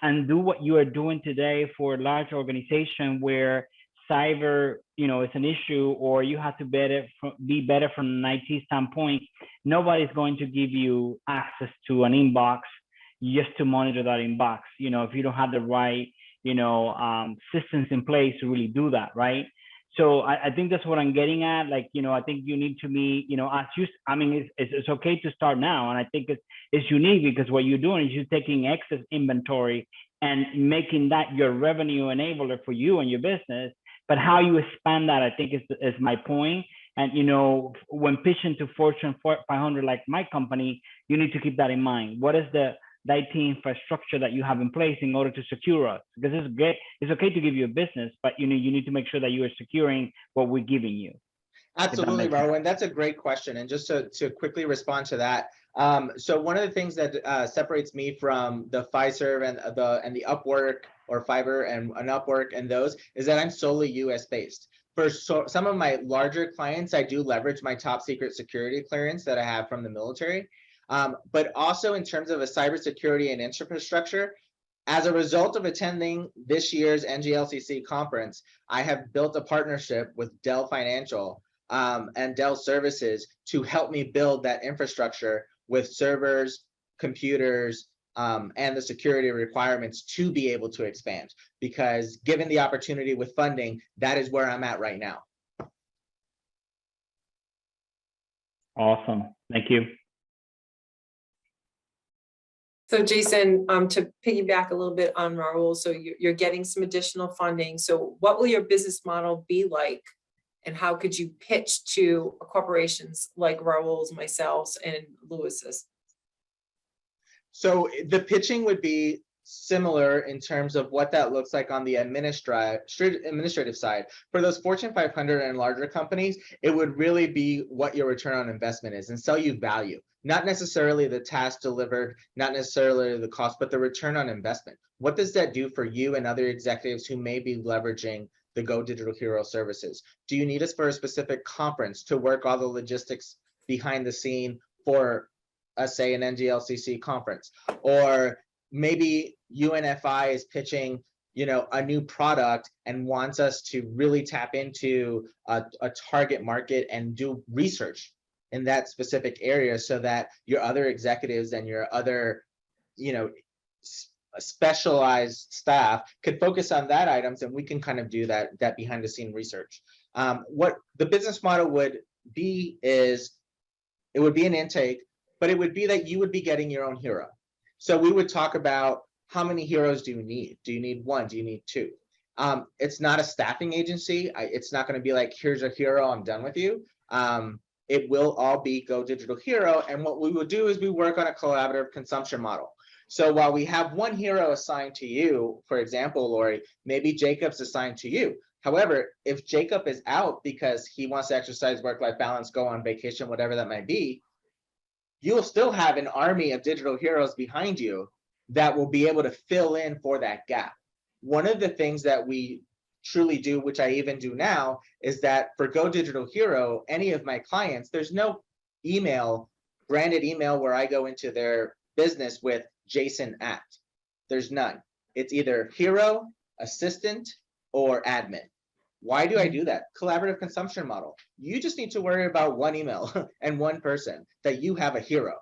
and do what you are doing today for a large organization where cyber, is an issue, or you have to be better from an IT standpoint, nobody's going to give you access to an inbox just to monitor that inbox. If you don't have the right, systems in place to really do that, right? So I think that's what I'm getting at. Like, I think you need to be, it's okay to start now. And I think it's unique because what you're doing is you're taking excess inventory and making that your revenue enabler for you and your business. But how you expand that, I think is my point. And, when pitching to Fortune 500, like my company, you need to keep that in mind. What is the IT infrastructure that you have in place in order to secure us? Because it's great. It's okay to give you a business, but you need to make sure that you are securing what we're giving you. Absolutely, Marwan. That's a great question. And just to quickly respond to that. So one of the things that separates me from the Fiserv and the Upwork or Fiverr and an Upwork and those is that I'm solely US based. For some of my larger clients, I do leverage my top secret security clearance that I have from the military. But also in terms of a cybersecurity and infrastructure, as a result of attending this year's NGLCC conference, I have built a partnership with Dell Financial and Dell Services to help me build that infrastructure with servers, computers, and the security requirements to be able to expand. Because given the opportunity with funding, that is where I'm at right now. Awesome. Thank you. So Jason, to piggyback a little bit on Raul, so you're getting some additional funding. So what will your business model be like? And how could you pitch to corporations like Raul's, myself, and Lewis's? So the pitching would be similar in terms of what that looks like on the administrative side. For those Fortune 500 and larger companies, it would really be what your return on investment is and sell you value, not necessarily the task delivered, not necessarily the cost, but the return on investment. What does that do for you and other executives who may be leveraging the Go Digital Hero services? Do you need us for a specific conference to work all the logistics behind the scene for, say, an NGLCC conference? Or maybe UNFI is pitching, a new product and wants us to really tap into a target market and do research in that specific area so that your other executives and your other, specialized staff could focus on that items, and we can kind of do that behind the scene research. What the business model would be is it would be an intake, but it would be that you would be getting your own hero. So we would talk about how many heroes do you need? Do you need one? Do you need two? It's not a staffing agency. It's not going to be like, here's a hero, I'm done with you. It will all be Go Digital Hero. And what we will do is we work on a collaborative consumption model. So while we have one hero assigned to you, for example, Lori, maybe Jacob's assigned to you. However, if Jacob is out because he wants to exercise work-life balance, go on vacation, whatever that might be, you'll still have an army of digital heroes behind you that will be able to fill in for that gap. One of the things that we truly do, which I even do now, is that for Go Digital Hero, any of my clients, there's no branded email where I go into their business with Jason at. There's none. It's either hero, assistant, or admin. Why do I do that? Collaborative consumption model. You just need to worry about one email and one person that you have a hero.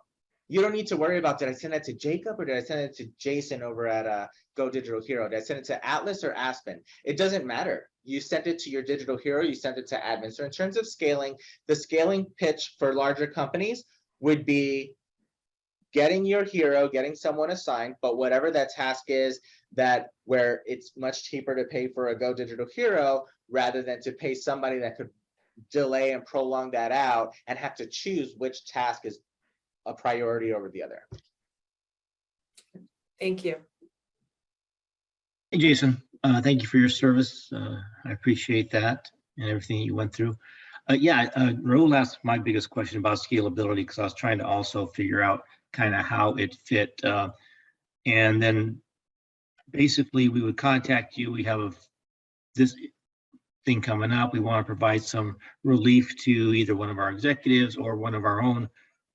You don't need to worry about, did I send that to Jacob or did I send it to Jason over at Go Digital Hero? Did I send it to Atlas or Aspen? It doesn't matter. You sent it to your digital hero, you sent it to admin. So in terms of scaling, the scaling pitch for larger companies would be getting your hero, getting someone assigned, but whatever that task is, that where it's much cheaper to pay for a Go Digital Hero rather than to pay somebody that could delay and prolong that out and have to choose which task is a priority over the other. Thank you. Hey, Jason, thank you for your service. I appreciate that and everything you went through. Raul asked my biggest question about scalability because I was trying to also figure out kind of how it fit. And then basically we would contact you. We have this thing coming up. We want to provide some relief to either one of our executives or one of our own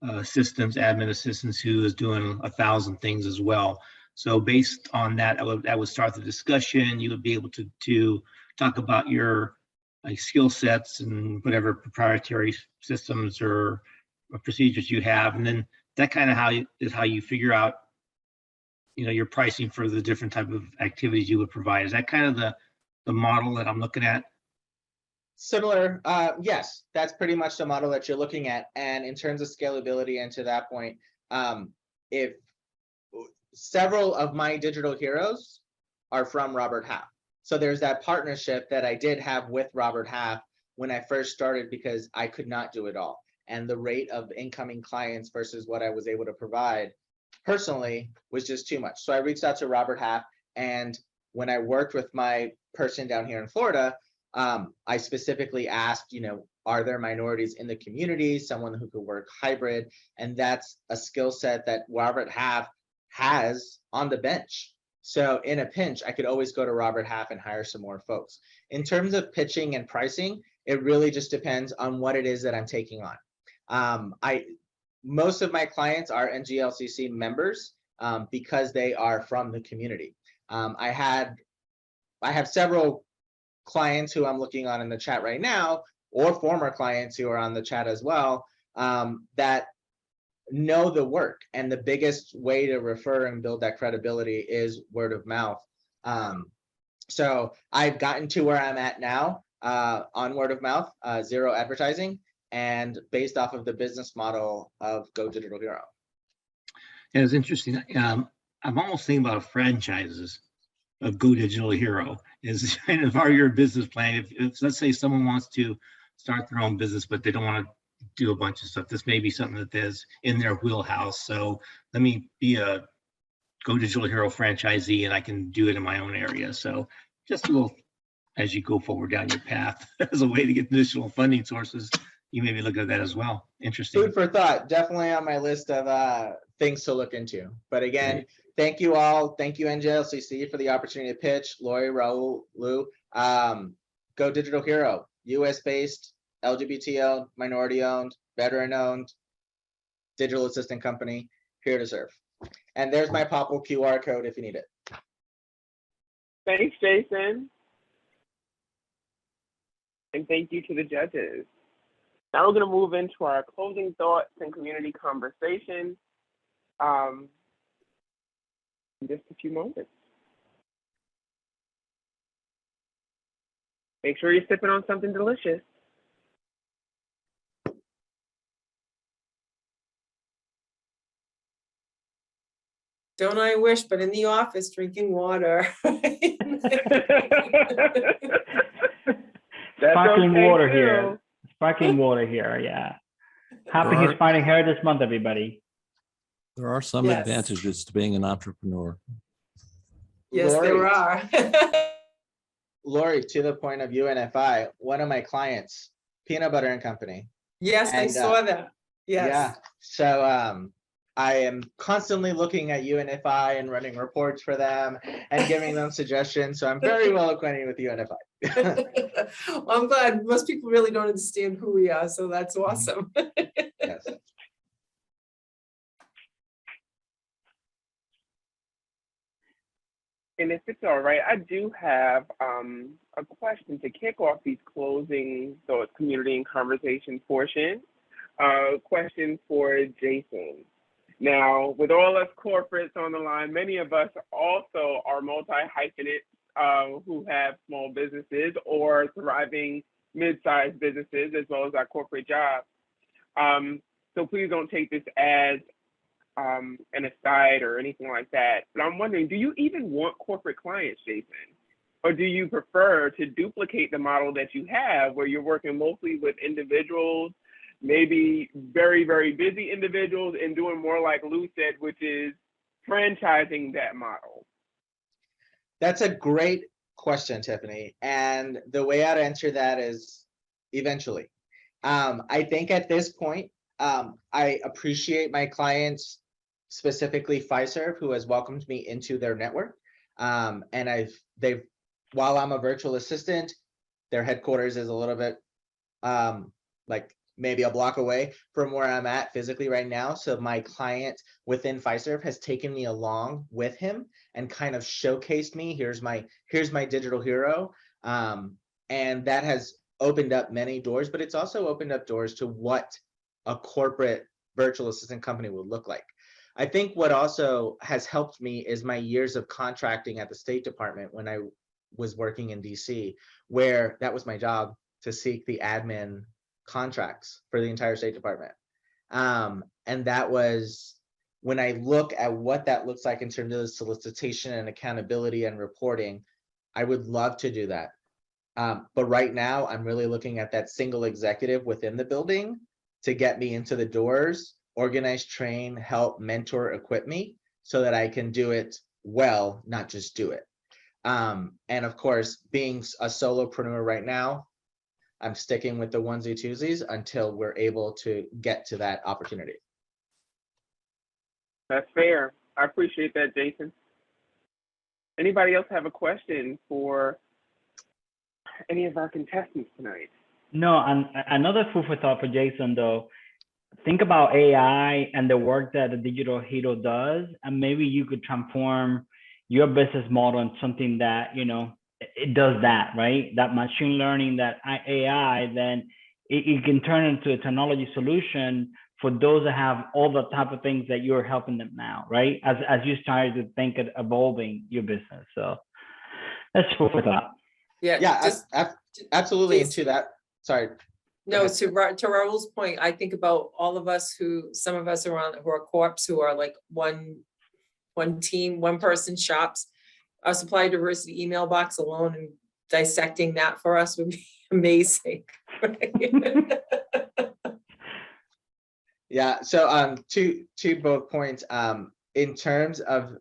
admin assistants who is doing 1,000 things as well. So based on that, I would start the discussion. You would be able to talk about your skill sets and whatever proprietary systems or procedures you have, and then that kind of how you figure out, your pricing for the different type of activities you would provide. Is that kind of the model that I'm looking at? Similar, yes, that's pretty much the model that you're looking at. And in terms of scalability, and to that point, if several of my digital heroes are from Robert Half. So there's that partnership that I did have with Robert Half when I first started because I could not do it all. And the rate of incoming clients versus what I was able to provide personally was just too much. So I reached out to Robert Half, and when I worked with my person down here in Florida, I specifically asked, are there minorities in the community, someone who could work hybrid? And that's a skill set that Robert Half has on the bench. So in a pinch, I could always go to Robert Half and hire some more folks. In terms of pitching and pricing, it really just depends on what it is that I'm taking on. Most of my clients are NGLCC members because they are from the community. I have several clients who I'm looking on in the chat right now, or former clients who are on the chat as well, that know the work. And the biggest way to refer and build that credibility is word of mouth. So I've gotten to where I'm at now on word of mouth, zero advertising, and based off of the business model of Go Digital Hero. it's interesting. I'm almost thinking about franchises of Go Digital Hero is kind of part of your business plan. If let's say someone wants to start their own business, but they don't want to do a bunch of stuff, this may be something that is in their wheelhouse. So let me be a Go Digital Hero franchisee and I can do it in my own area. So just a little, as you go forward down your path as a way to get additional funding sources, you maybe look at that as well. Interesting. Food for thought, definitely on my list of things to look into. But again, thank you all. Thank you, NGLCC, for the opportunity to pitch. Lori, Raul, Lou, Go Digital Hero, US-based, LGBT owned, minority owned, veteran owned, digital assistant company, here to serve. And there's my Popple QR code if you need it. Thanks, Jason. And thank you to the judges. Now we're going to move into our closing thoughts and community conversation in just a few moments. Make sure you're sipping on something delicious. Don't I wish, but in the office drinking water. Sparkling okay water too. here. Sparkling water here, yeah. Happy Hispanic Heritage Month, everybody. There are some Yes. advantages to being an entrepreneur. Yes, Lori. there are. Lori, to the point of UNFI, one of my clients, Peanut Butter and Company. Yes, I And, saw that. Yeah. Yes. So I am constantly looking at UNFI and running reports for them and giving them suggestions. So I'm very well acquainted with UNFI. Well, I'm glad. Most people really don't understand who we are, so that's awesome. Yes. And if it's all right, I do have a question to kick off these closing thoughts, community and conversation portion. Question for Jason. Now, with all us corporates on the line, many of us also are multi-hyphenates who have small businesses or thriving mid-sized businesses, as well as our corporate jobs. So please don't take this as an aside or anything like that. But I'm wondering, do you even want corporate clients, Jason? Or do you prefer to duplicate the model that you have where you're working mostly with individuals, maybe very, very busy individuals, and doing more like Lou said, which is franchising that model? That's a great question, Tiffany. And the way I'd answer that is eventually. I think at this point, I appreciate my clients, specifically Fiserv, who has welcomed me into their network. And while I'm a virtual assistant, their headquarters is a little bit like maybe a block away from where I'm at physically right now. So my client within Fiserv has taken me along with him and kind of showcased me, here's my digital hero. And that has opened up many doors, but it's also opened up doors to what a corporate virtual assistant company would look like. I think what also has helped me is my years of contracting at the State Department when I was working in DC, where that was my job, to seek the admin contracts for the entire State Department. And that was, when I look at what that looks like in terms of solicitation and accountability and reporting, I would love to do that. But right now I'm really looking at that single executive within the building to get me into the doors, organize, train, help, mentor, equip me so that I can do it well, not just do it. And of course, being a solopreneur right now, I'm sticking with the onesie twosies until we're able to get to that opportunity. That's fair. I appreciate that, Jason. Anybody else have a question for any of our contestants tonight? No, and another food for thought for Jason, though. Think about AI and the work that the digital hero does, and maybe you could transform your business model into something that, it does that, right? That machine learning, that AI, then it can turn into a technology solution for those that have all the type of things that you're helping them now, right? As you started to think of evolving your business. So that's food for thought. Yeah, absolutely. And to that, sorry, No, to Raul's point, I think about all of us some of us are on, who are corps, who are like one team, one person shops. Our supply diversity email box alone and dissecting that for us would be amazing. Yeah, so to both points, in terms of,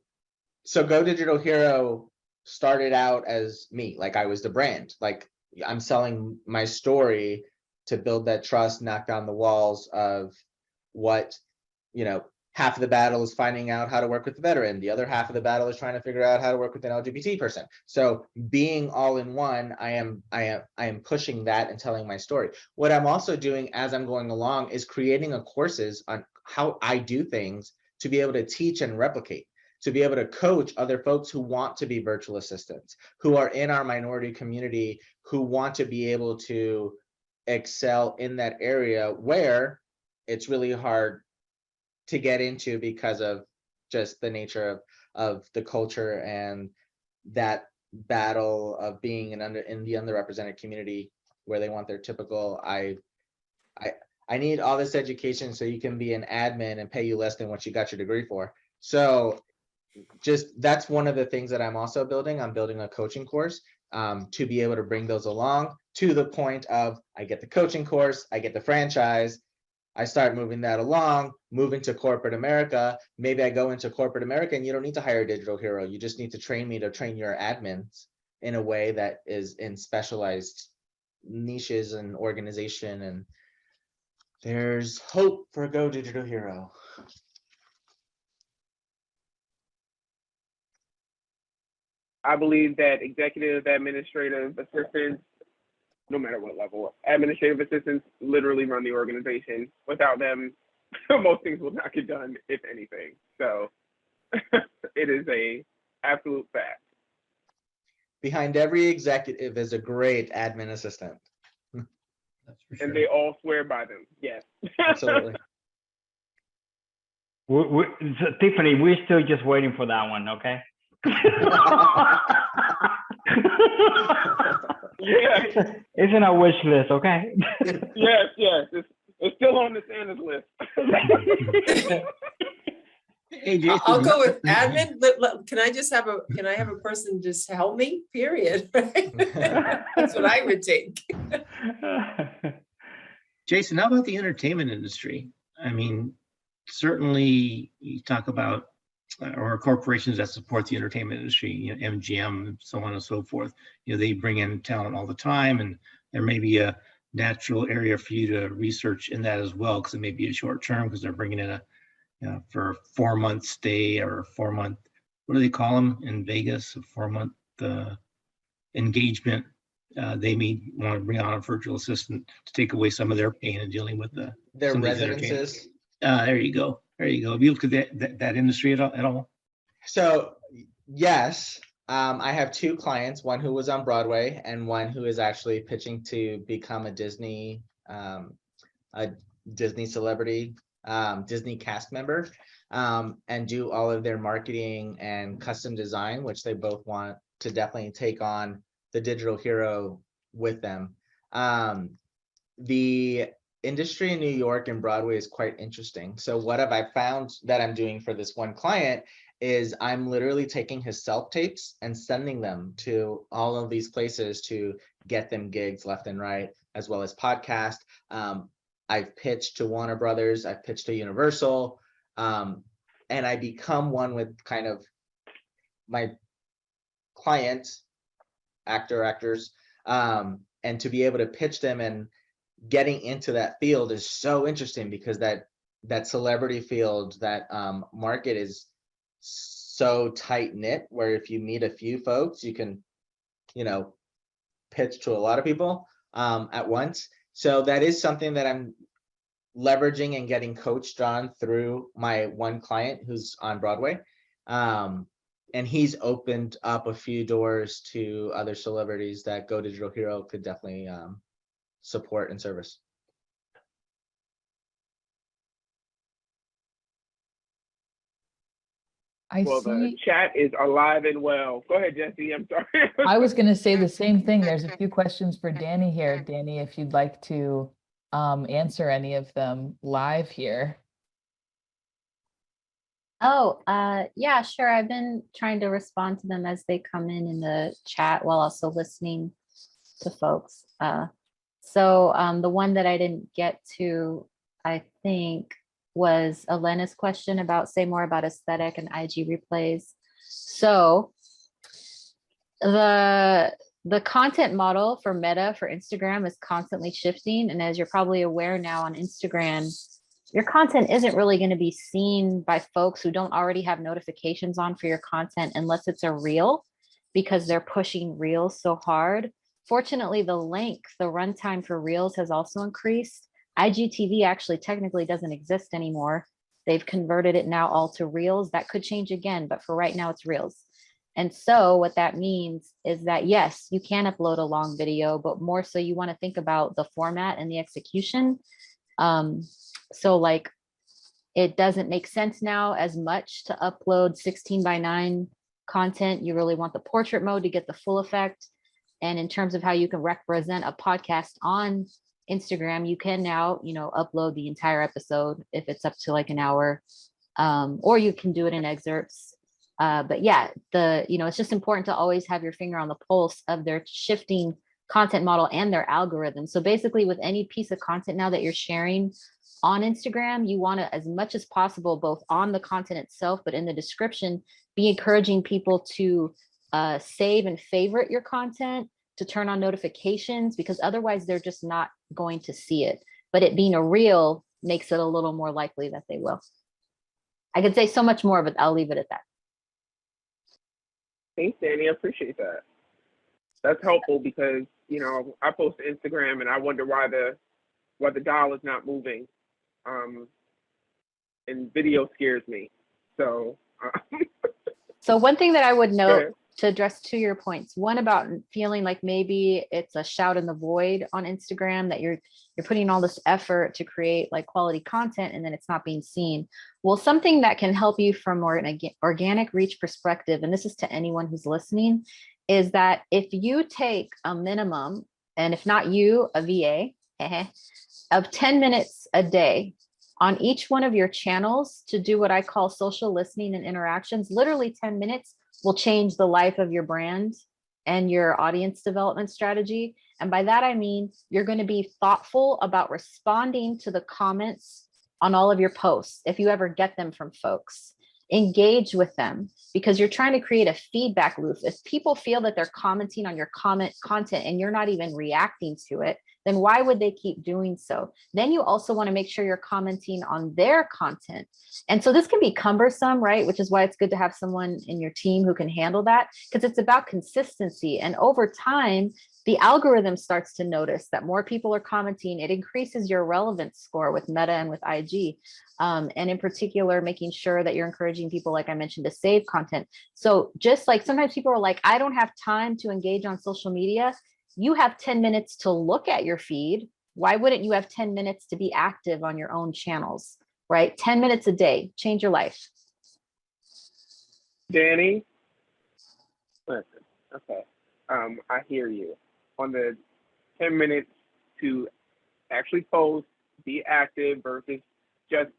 so Go Digital Hero started out as me, like I was the brand, like I'm selling my story to build that trust, knock down the walls of what, half of the battle is finding out how to work with the veteran. The other half of the battle is trying to figure out how to work with an LGBT person. So being all in one, I am pushing that and telling my story. What I'm also doing as I'm going along is creating courses on how I do things to be able to teach and replicate, to be able to coach other folks who want to be virtual assistants, who are in our minority community, who want to be able to excel in that area where it's really hard to get into because of just the nature of the culture and that battle of being in the underrepresented community where they want their typical, I need all this education so you can be an admin and pay you less than what you got your degree for. So just that's one of the things that I'm also building. I'm building a coaching course to be able to bring those along to the point of I get the coaching course, I get the franchise, I start moving that along, move into corporate America. Maybe I go into corporate America and you don't need to hire a digital hero. You just need to train me to train your admins in a way that is in specialized niches and organization. And there's hope for Go Digital Hero. I believe that executive administrative assistants, no matter what level, administrative assistants literally run the organization. Without them, most things will not get done, if anything. So it is a absolute fact. Behind every executive is a great admin assistant. That's for sure. And they all swear by them. Yes. Absolutely. So, Tiffany, we're still just waiting for that one, okay? Yeah. It's in our wish list, okay? Yes. It's still on the Santa's list. Hey, Jason, I'll go with admin. Can I have a person just help me? Period. That's what I would take. Jason, how about the entertainment industry? I mean, certainly you talk about or corporations that support the entertainment industry, MGM, so on and so forth. They bring in talent all the time, and there may be a natural area for you to research in that as well, because it may be a short term because they're bringing in for a 4-month stay or a 4-month, what do they call them in Vegas? A 4-month engagement. They may want to bring on a virtual assistant to take away some of their pain in dealing with Their residences. There you go. Have you looked at that industry at all? So yes, I have 2 clients, one who was on Broadway and one who is actually pitching to become a Disney celebrity, Disney cast member, and do all of their marketing and custom design, which they both want to definitely take on the digital hero with them. The industry in New York and Broadway is quite interesting. So what have I found that I'm doing for this one client is I'm literally taking his self-tapes and sending them to all of these places to get them gigs left and right, as well as podcast. I've pitched to Warner Brothers, I've pitched to Universal, and I become one with kind of my client, actors, and to be able to pitch them and getting into that field is so interesting because that celebrity field, that market is so tight knit where if you meet a few folks, you can, pitch to a lot of people at once. So that is something that I'm leveraging and getting coached on through my one client who's on Broadway. And he's opened up a few doors to other celebrities that Go Digital Hero could definitely support and service. The chat is alive and well. Go ahead, Jesse. I'm sorry. I was going to say the same thing. There's a few questions for Danny here. Danny, if you'd like to answer any of them live here. Oh, yeah, sure. I've been trying to respond to them as they come in the chat while also listening to folks. The one that I didn't get to, I think, was Elena's question about say more about aesthetic and IG replays. So the content model for Meta for Instagram is constantly shifting. And as you're probably aware now on Instagram, your content isn't really going to be seen by folks who don't already have notifications on for your content unless it's a reel, because they're pushing reels so hard. Fortunately, the length, the runtime for reels has also increased. IGTV actually technically doesn't exist anymore. They've converted it now all to reels. That could change again, but for right now it's reels. And so what that means is that, yes, you can upload a long video, but more so you want to think about the format and the execution. So like, it doesn't make sense now as much to upload 16:9 content. You really want the portrait mode to get the full effect. And in terms of how you can represent a podcast on Instagram, you can now, upload the entire episode if it's up to like an hour, or you can do it in excerpts. But yeah, it's just important to always have your finger on the pulse of their shifting content model and their algorithm. So basically with any piece of content now that you're sharing on Instagram, you want to, as much as possible, both on the content itself, but in the description, be encouraging people to save and favorite your content, to turn on notifications, because otherwise they're just not going to see it. But it being a reel makes it a little more likely that they will. I could say so much more, but I'll leave it at that. Thanks, Danny. I appreciate that. That's helpful because, I post to Instagram and I wonder why the dial is not moving. And video scares me. So So one thing that I would note to address to your points, one about feeling like maybe it's a shout in the void on Instagram, that you're putting all this effort to create like quality content and then it's not being seen. Well, something that can help you from more an organic reach perspective, and this is to anyone who's listening, is that if you take a minimum, and if not you, a VA, of 10 minutes a day on each one of your channels to do what I call social listening and interactions, literally 10 minutes will change the life of your brand and your audience development strategy. And by that, I mean, you're going to be thoughtful about responding to the comments on all of your posts. If you ever get them from folks, engage with them, because you're trying to create a feedback loop. If people feel that they're commenting on your content and you're not even reacting to it, then why would they keep doing so? Then you also want to make sure you're commenting on their content. And so this can be cumbersome, right? Which is why it's good to have someone in your team who can handle that, because it's about consistency. And over time, the algorithm starts to notice that more people are commenting. It increases your relevance score with Meta and with IG. And in particular, making sure that you're encouraging people, like I mentioned, to save content. So just like sometimes people are like, I don't have time to engage on social media. You have 10 minutes to look at your feed. Why wouldn't you have 10 minutes to be active on your own channels, right? 10 minutes a day, change your life. Danny, listen, okay. I hear you. On the 10 minutes to actually post, be active versus just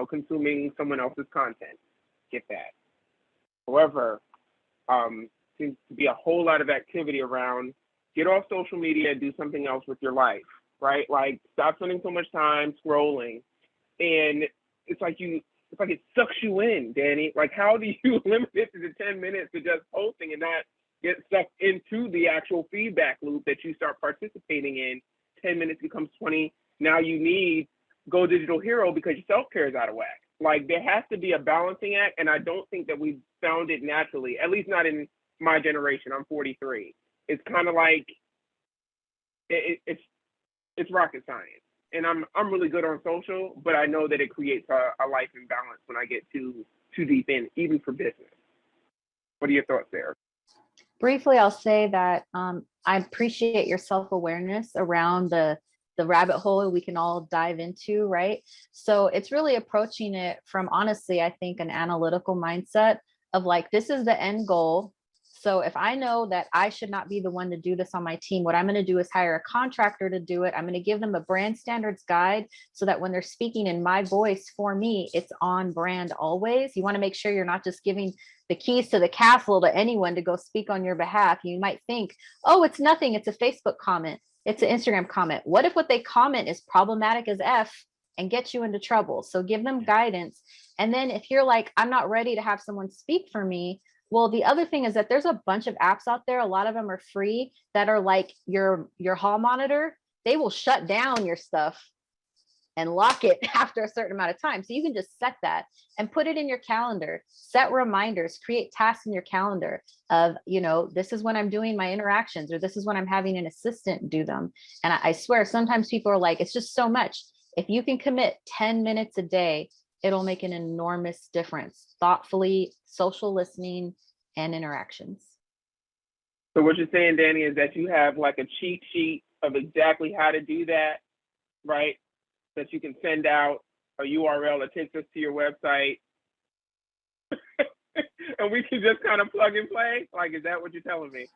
consuming someone else's content. Get that. However, seems to be a whole lot of activity around get off social media and do something else with your life, right? Like stop spending so much time scrolling. And it's like it sucks you in, Danny. Like how do you limit it to the 10 minutes to just posting and not get sucked into the actual feedback loop that you start participating in? 10 minutes becomes 20. Now you need Go Digital Hero because your self-care is out of whack. Like there has to be a balancing act, and I don't think that we've found it naturally, at least not in my generation. I'm 43. It's kind of like it's rocket science, and I'm really good on social, but I know that it creates a life imbalance when I get too deep in, even for business. What are your thoughts there? Briefly, I'll say that I appreciate your self-awareness around the rabbit hole we can all dive into, right? So it's really approaching it from, honestly, I think an analytical mindset of like, this is the end goal. So if I know that I should not be the one to do this on my team, what I'm going to do is hire a contractor to do it. I'm going to give them a brand standards guide so that when they're speaking in my voice for me, it's on brand always. You want to make sure you're not just giving the keys to the castle to anyone to go speak on your behalf. You might think, oh, it's nothing. It's a Facebook comment. It's an Instagram comment. What if what they comment is problematic as F and get you into trouble? So give them guidance. And then if you're like, I'm not ready to have someone speak for me, well, the other thing is that there's a bunch of apps out there. A lot of them are free that are like your hall monitor. They will shut down your stuff and lock it after a certain amount of time. So you can just set that and put it in your calendar, set reminders, create tasks in your calendar of, you know, this is when I'm doing my interactions, or this is when I'm having an assistant do them. And I swear, sometimes people are like, it's just so much. If you can commit 10 minutes a day, it'll make an enormous difference. Thoughtfully, social listening, and interactions. So what you're saying, Danny, is that you have like a cheat sheet of exactly how to do that, right? That you can send out a URL that takes us to your website. And we can just kind of plug and play? Like, is that what you're telling me?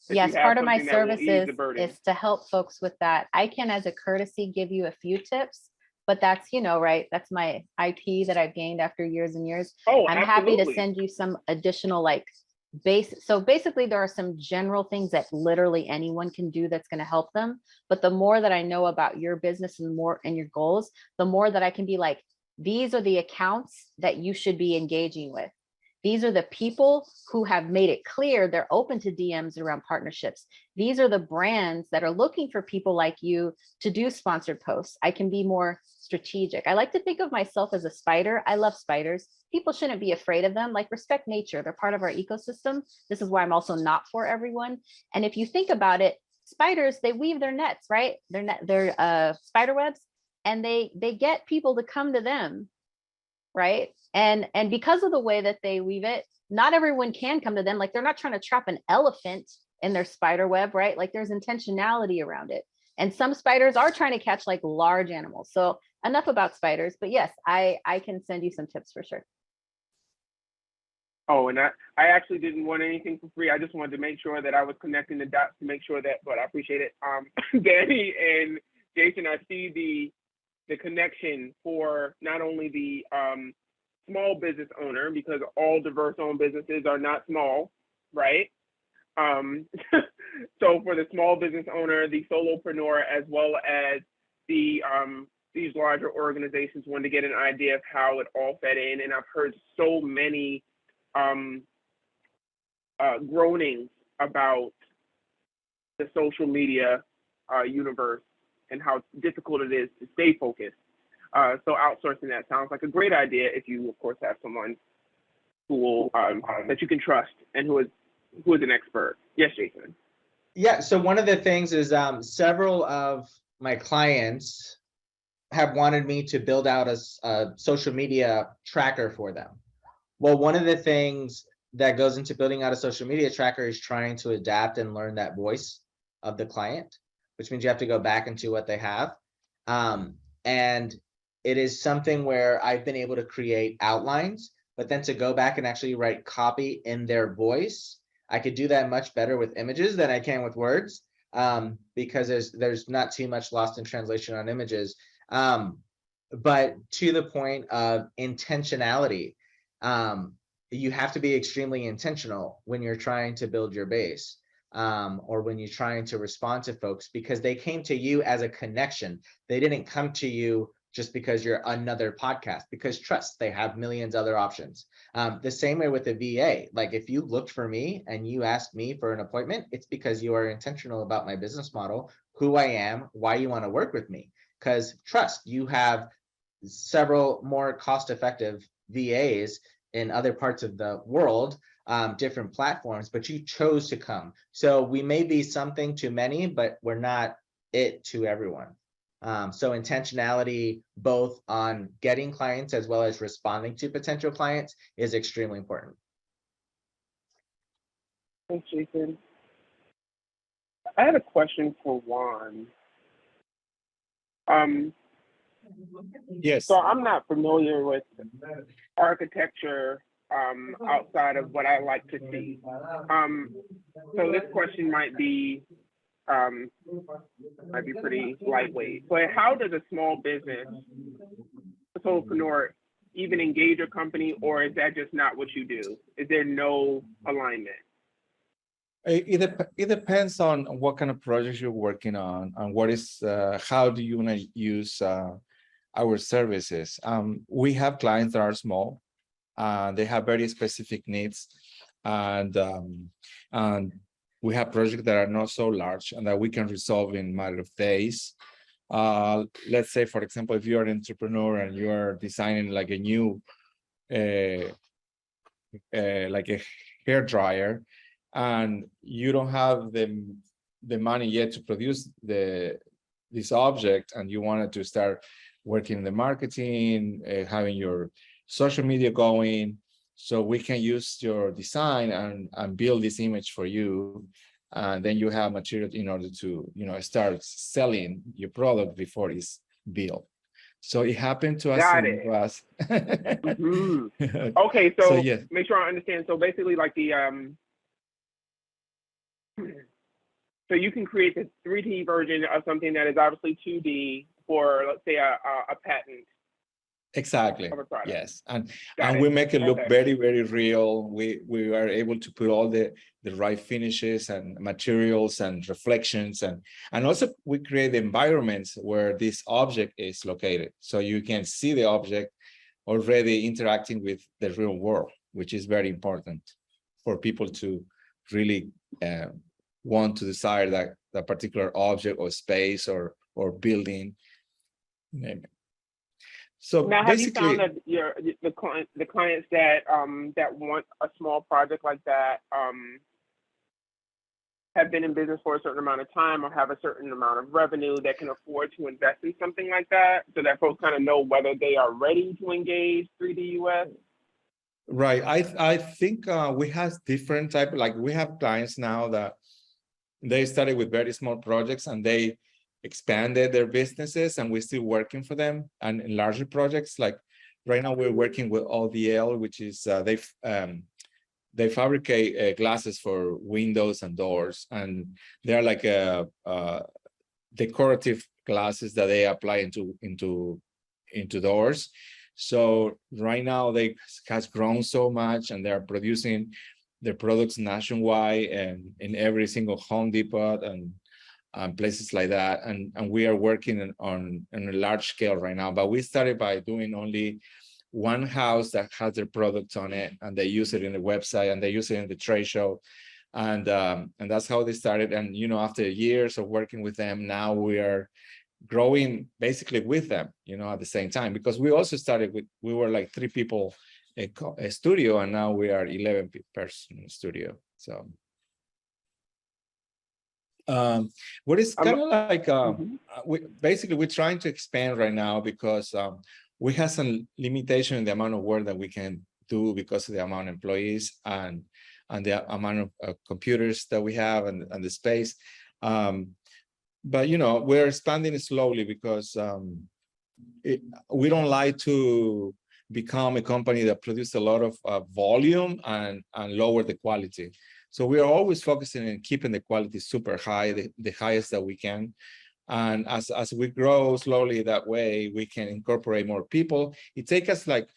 That Yes, you have part of my something that will ease the services burden? is to help folks with that. I can, as a courtesy, give you a few tips, but that's, you know, right, that's my IP that I've gained after years and years. Oh, I'm happy to absolutely. send you some additional like so basically there are some general things that literally anyone can do that's going to help them. But the more that I know about your business and more and your goals, the more that I can be like, these are the accounts that you should be engaging with. These are the people who have made it clear they're open to DMs around partnerships. These are the brands that are looking for people like you to do sponsored posts. I can be more strategic. I like to think of myself as a spider. I love spiders. People shouldn't be afraid of them. Like, respect nature. They're part of our ecosystem. This is why I'm also not for everyone. And if you think about it, spiders, they weave their nets, right? They're spider webs, and they get people to come to them, right? And because of the way that they weave it, not everyone can come to them. Like, they're not trying to trap an elephant in their spider web, right? Like, there's intentionality around it. And some spiders are trying to catch like large animals. So enough about spiders, but yes, I can send you some tips for sure. Oh, and I actually didn't want anything for free. I just wanted to make sure that I was connecting the dots to make sure that, but I appreciate it. Danny and Jason, I see the connection for not only the small business owner, because all diverse owned businesses are not small, right? So for the small business owner, the solopreneur, as well as the these larger organizations, wanted to get an idea of how it all fed in. And I've heard so many groanings about the social media universe and how difficult it is to stay focused. So outsourcing that sounds like a great idea if you, of course, have someone who will that you can trust and who is an expert. Yes, Jason. Yeah, so one of the things is several of my clients have wanted me to build out a social media tracker for them. Well, one of the things that goes into building out a social media tracker is trying to adapt and learn that voice of the client, which means you have to go back into what they have. And it is something where I've been able to create outlines, but then to go back and actually write copy in their voice, I could do that much better with images than I can with words, because there's not too much lost in translation on images. But to the point of intentionality, you have to be extremely intentional when you're trying to build your base, or when you're trying to respond to folks, because they came to you as a connection. They didn't come to you just because you're another podcast, because trust, they have millions other options. The same way with the VA, like if you looked for me and you asked me for an appointment, it's because you are intentional about my business model, who I am, why you want to work with me. Because trust, you have several more cost-effective VAs in other parts of the world, different platforms, but you chose to come. So we may be something to many, but we're not it to everyone. So intentionality, both on getting clients as well as responding to potential clients, is extremely important. Thanks, Jason. I had a question for Juan. Yes. So I'm not familiar with architecture outside of what I like to see. So this question might be pretty lightweight, but how does a small business, a solopreneur, even engage a company, or is that just not what you do? Is there no alignment? It depends on what kind of projects you're working on and what is how do you want to use our services. We have clients that are small, they have very specific needs, and we have projects that are not so large and that we can resolve in a matter of days. Let's say, for example, if you're an entrepreneur and you are designing like a new like a hair dryer, and you don't have the money yet to produce this object, and you wanted to start working in the marketing, having your social media going, so we can use your design and build this image for you, and then you have material in order to start selling your product before it's built. So it happened to us Got in it. the past. Mhm. Okay, So so yes. make sure I understand. So basically, like so you can create the 3D version of something that is obviously 2D for, let's say, a patent Exactly. of a product. Yes, and Got we it. make it look Okay. very, very real. We are able to put all the right finishes and materials and reflections, and also we create environments where this object is located, so you can see the object already interacting with the real world, which is very important for people to really want to desire that particular object or space or building. So Now, have you basically, found that the clients that that want a small project like that have been in business for a certain amount of time or have a certain amount of revenue that can afford to invest in something like that, so that folks kind of know whether they are ready to engage 3D US? right. I think we have different type, like we have clients now that they started with very small projects and they expanded their businesses, and we're still working for them, and in larger projects. Like right now we're working with ODL, which is they fabricate glasses for windows and doors, and they're like decorative glasses that they apply into doors. So right now they has grown so much, and they're producing their products nationwide and in every single Home Depot and places like that. And we are working on a large scale right now, but we started by doing only one house that has their products on it, and they use it in the website and they use it in the trade show. And that's how they started. And, after years of working with them, now we are growing basically with them, at the same time, because we also started we were like 3 people a studio, and now we are 11-person studio. So what is kind of like we're trying to expand right now because we have some limitation in the amount of work that we can do because of the amount of employees and the amount of computers that we have and the space. But we're expanding slowly because we don't like to become a company that produces a lot of volume and lower the quality. So we are always focusing on keeping the quality super high, the highest that we can. And as we grow slowly that way, we can incorporate more people. It takes us like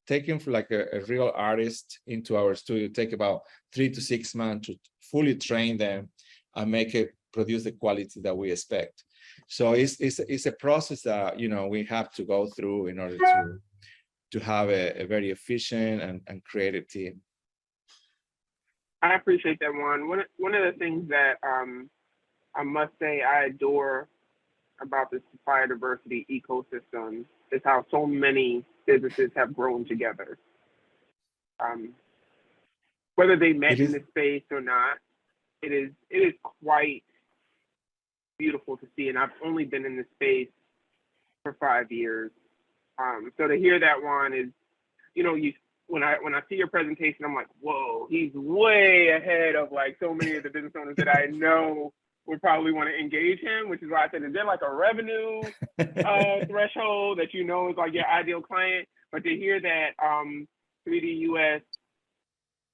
taking like a real artist into our studio, take about 3 to 6 months to fully train them and make it produce the quality that we expect. So it's a process that we have to go through in order to have a very efficient and creative team. I appreciate that, Juan. One of the things that I must say I adore about the supplier diversity ecosystem is how so many businesses have grown together. Whether they met in the space or not, it is quite beautiful to see. And I've only been in this space for 5 years. So to hear that, Juan, is, when I see your presentation, I'm like, whoa, he's way ahead of like so many of the business owners that I know would probably want to engage him, which is why I said, is there like a revenue threshold that is like your ideal client? But to hear that 3D US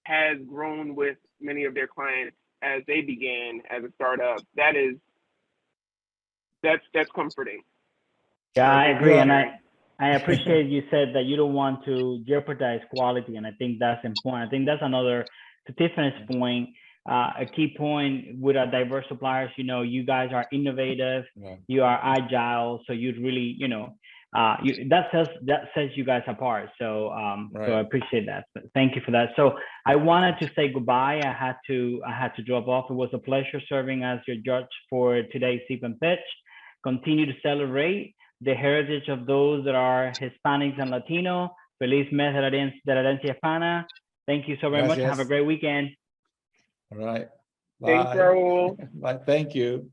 has grown with many of their clients as they began as a startup. That's comforting. Yeah, I agree. And Right. I appreciate you said that you don't want to jeopardize quality. And I think that's important. I think that's another, to Tiffany's point, a key point with our diverse suppliers. You guys are innovative, Yeah. you are agile. So you'd really, that sets you guys apart. So so I appreciate that. Thank you for that. So I wanted to say goodbye. I had to drop off. It was a pleasure serving as your judge for today's Sip and Pitch. Continue to celebrate the heritage of those that are Hispanics and Latino. Feliz mes de la herencia hispana. Thank you so very much. Have a Gracias. great weekend. All right. Thanks, Bye. Raul. Bye. Thank you.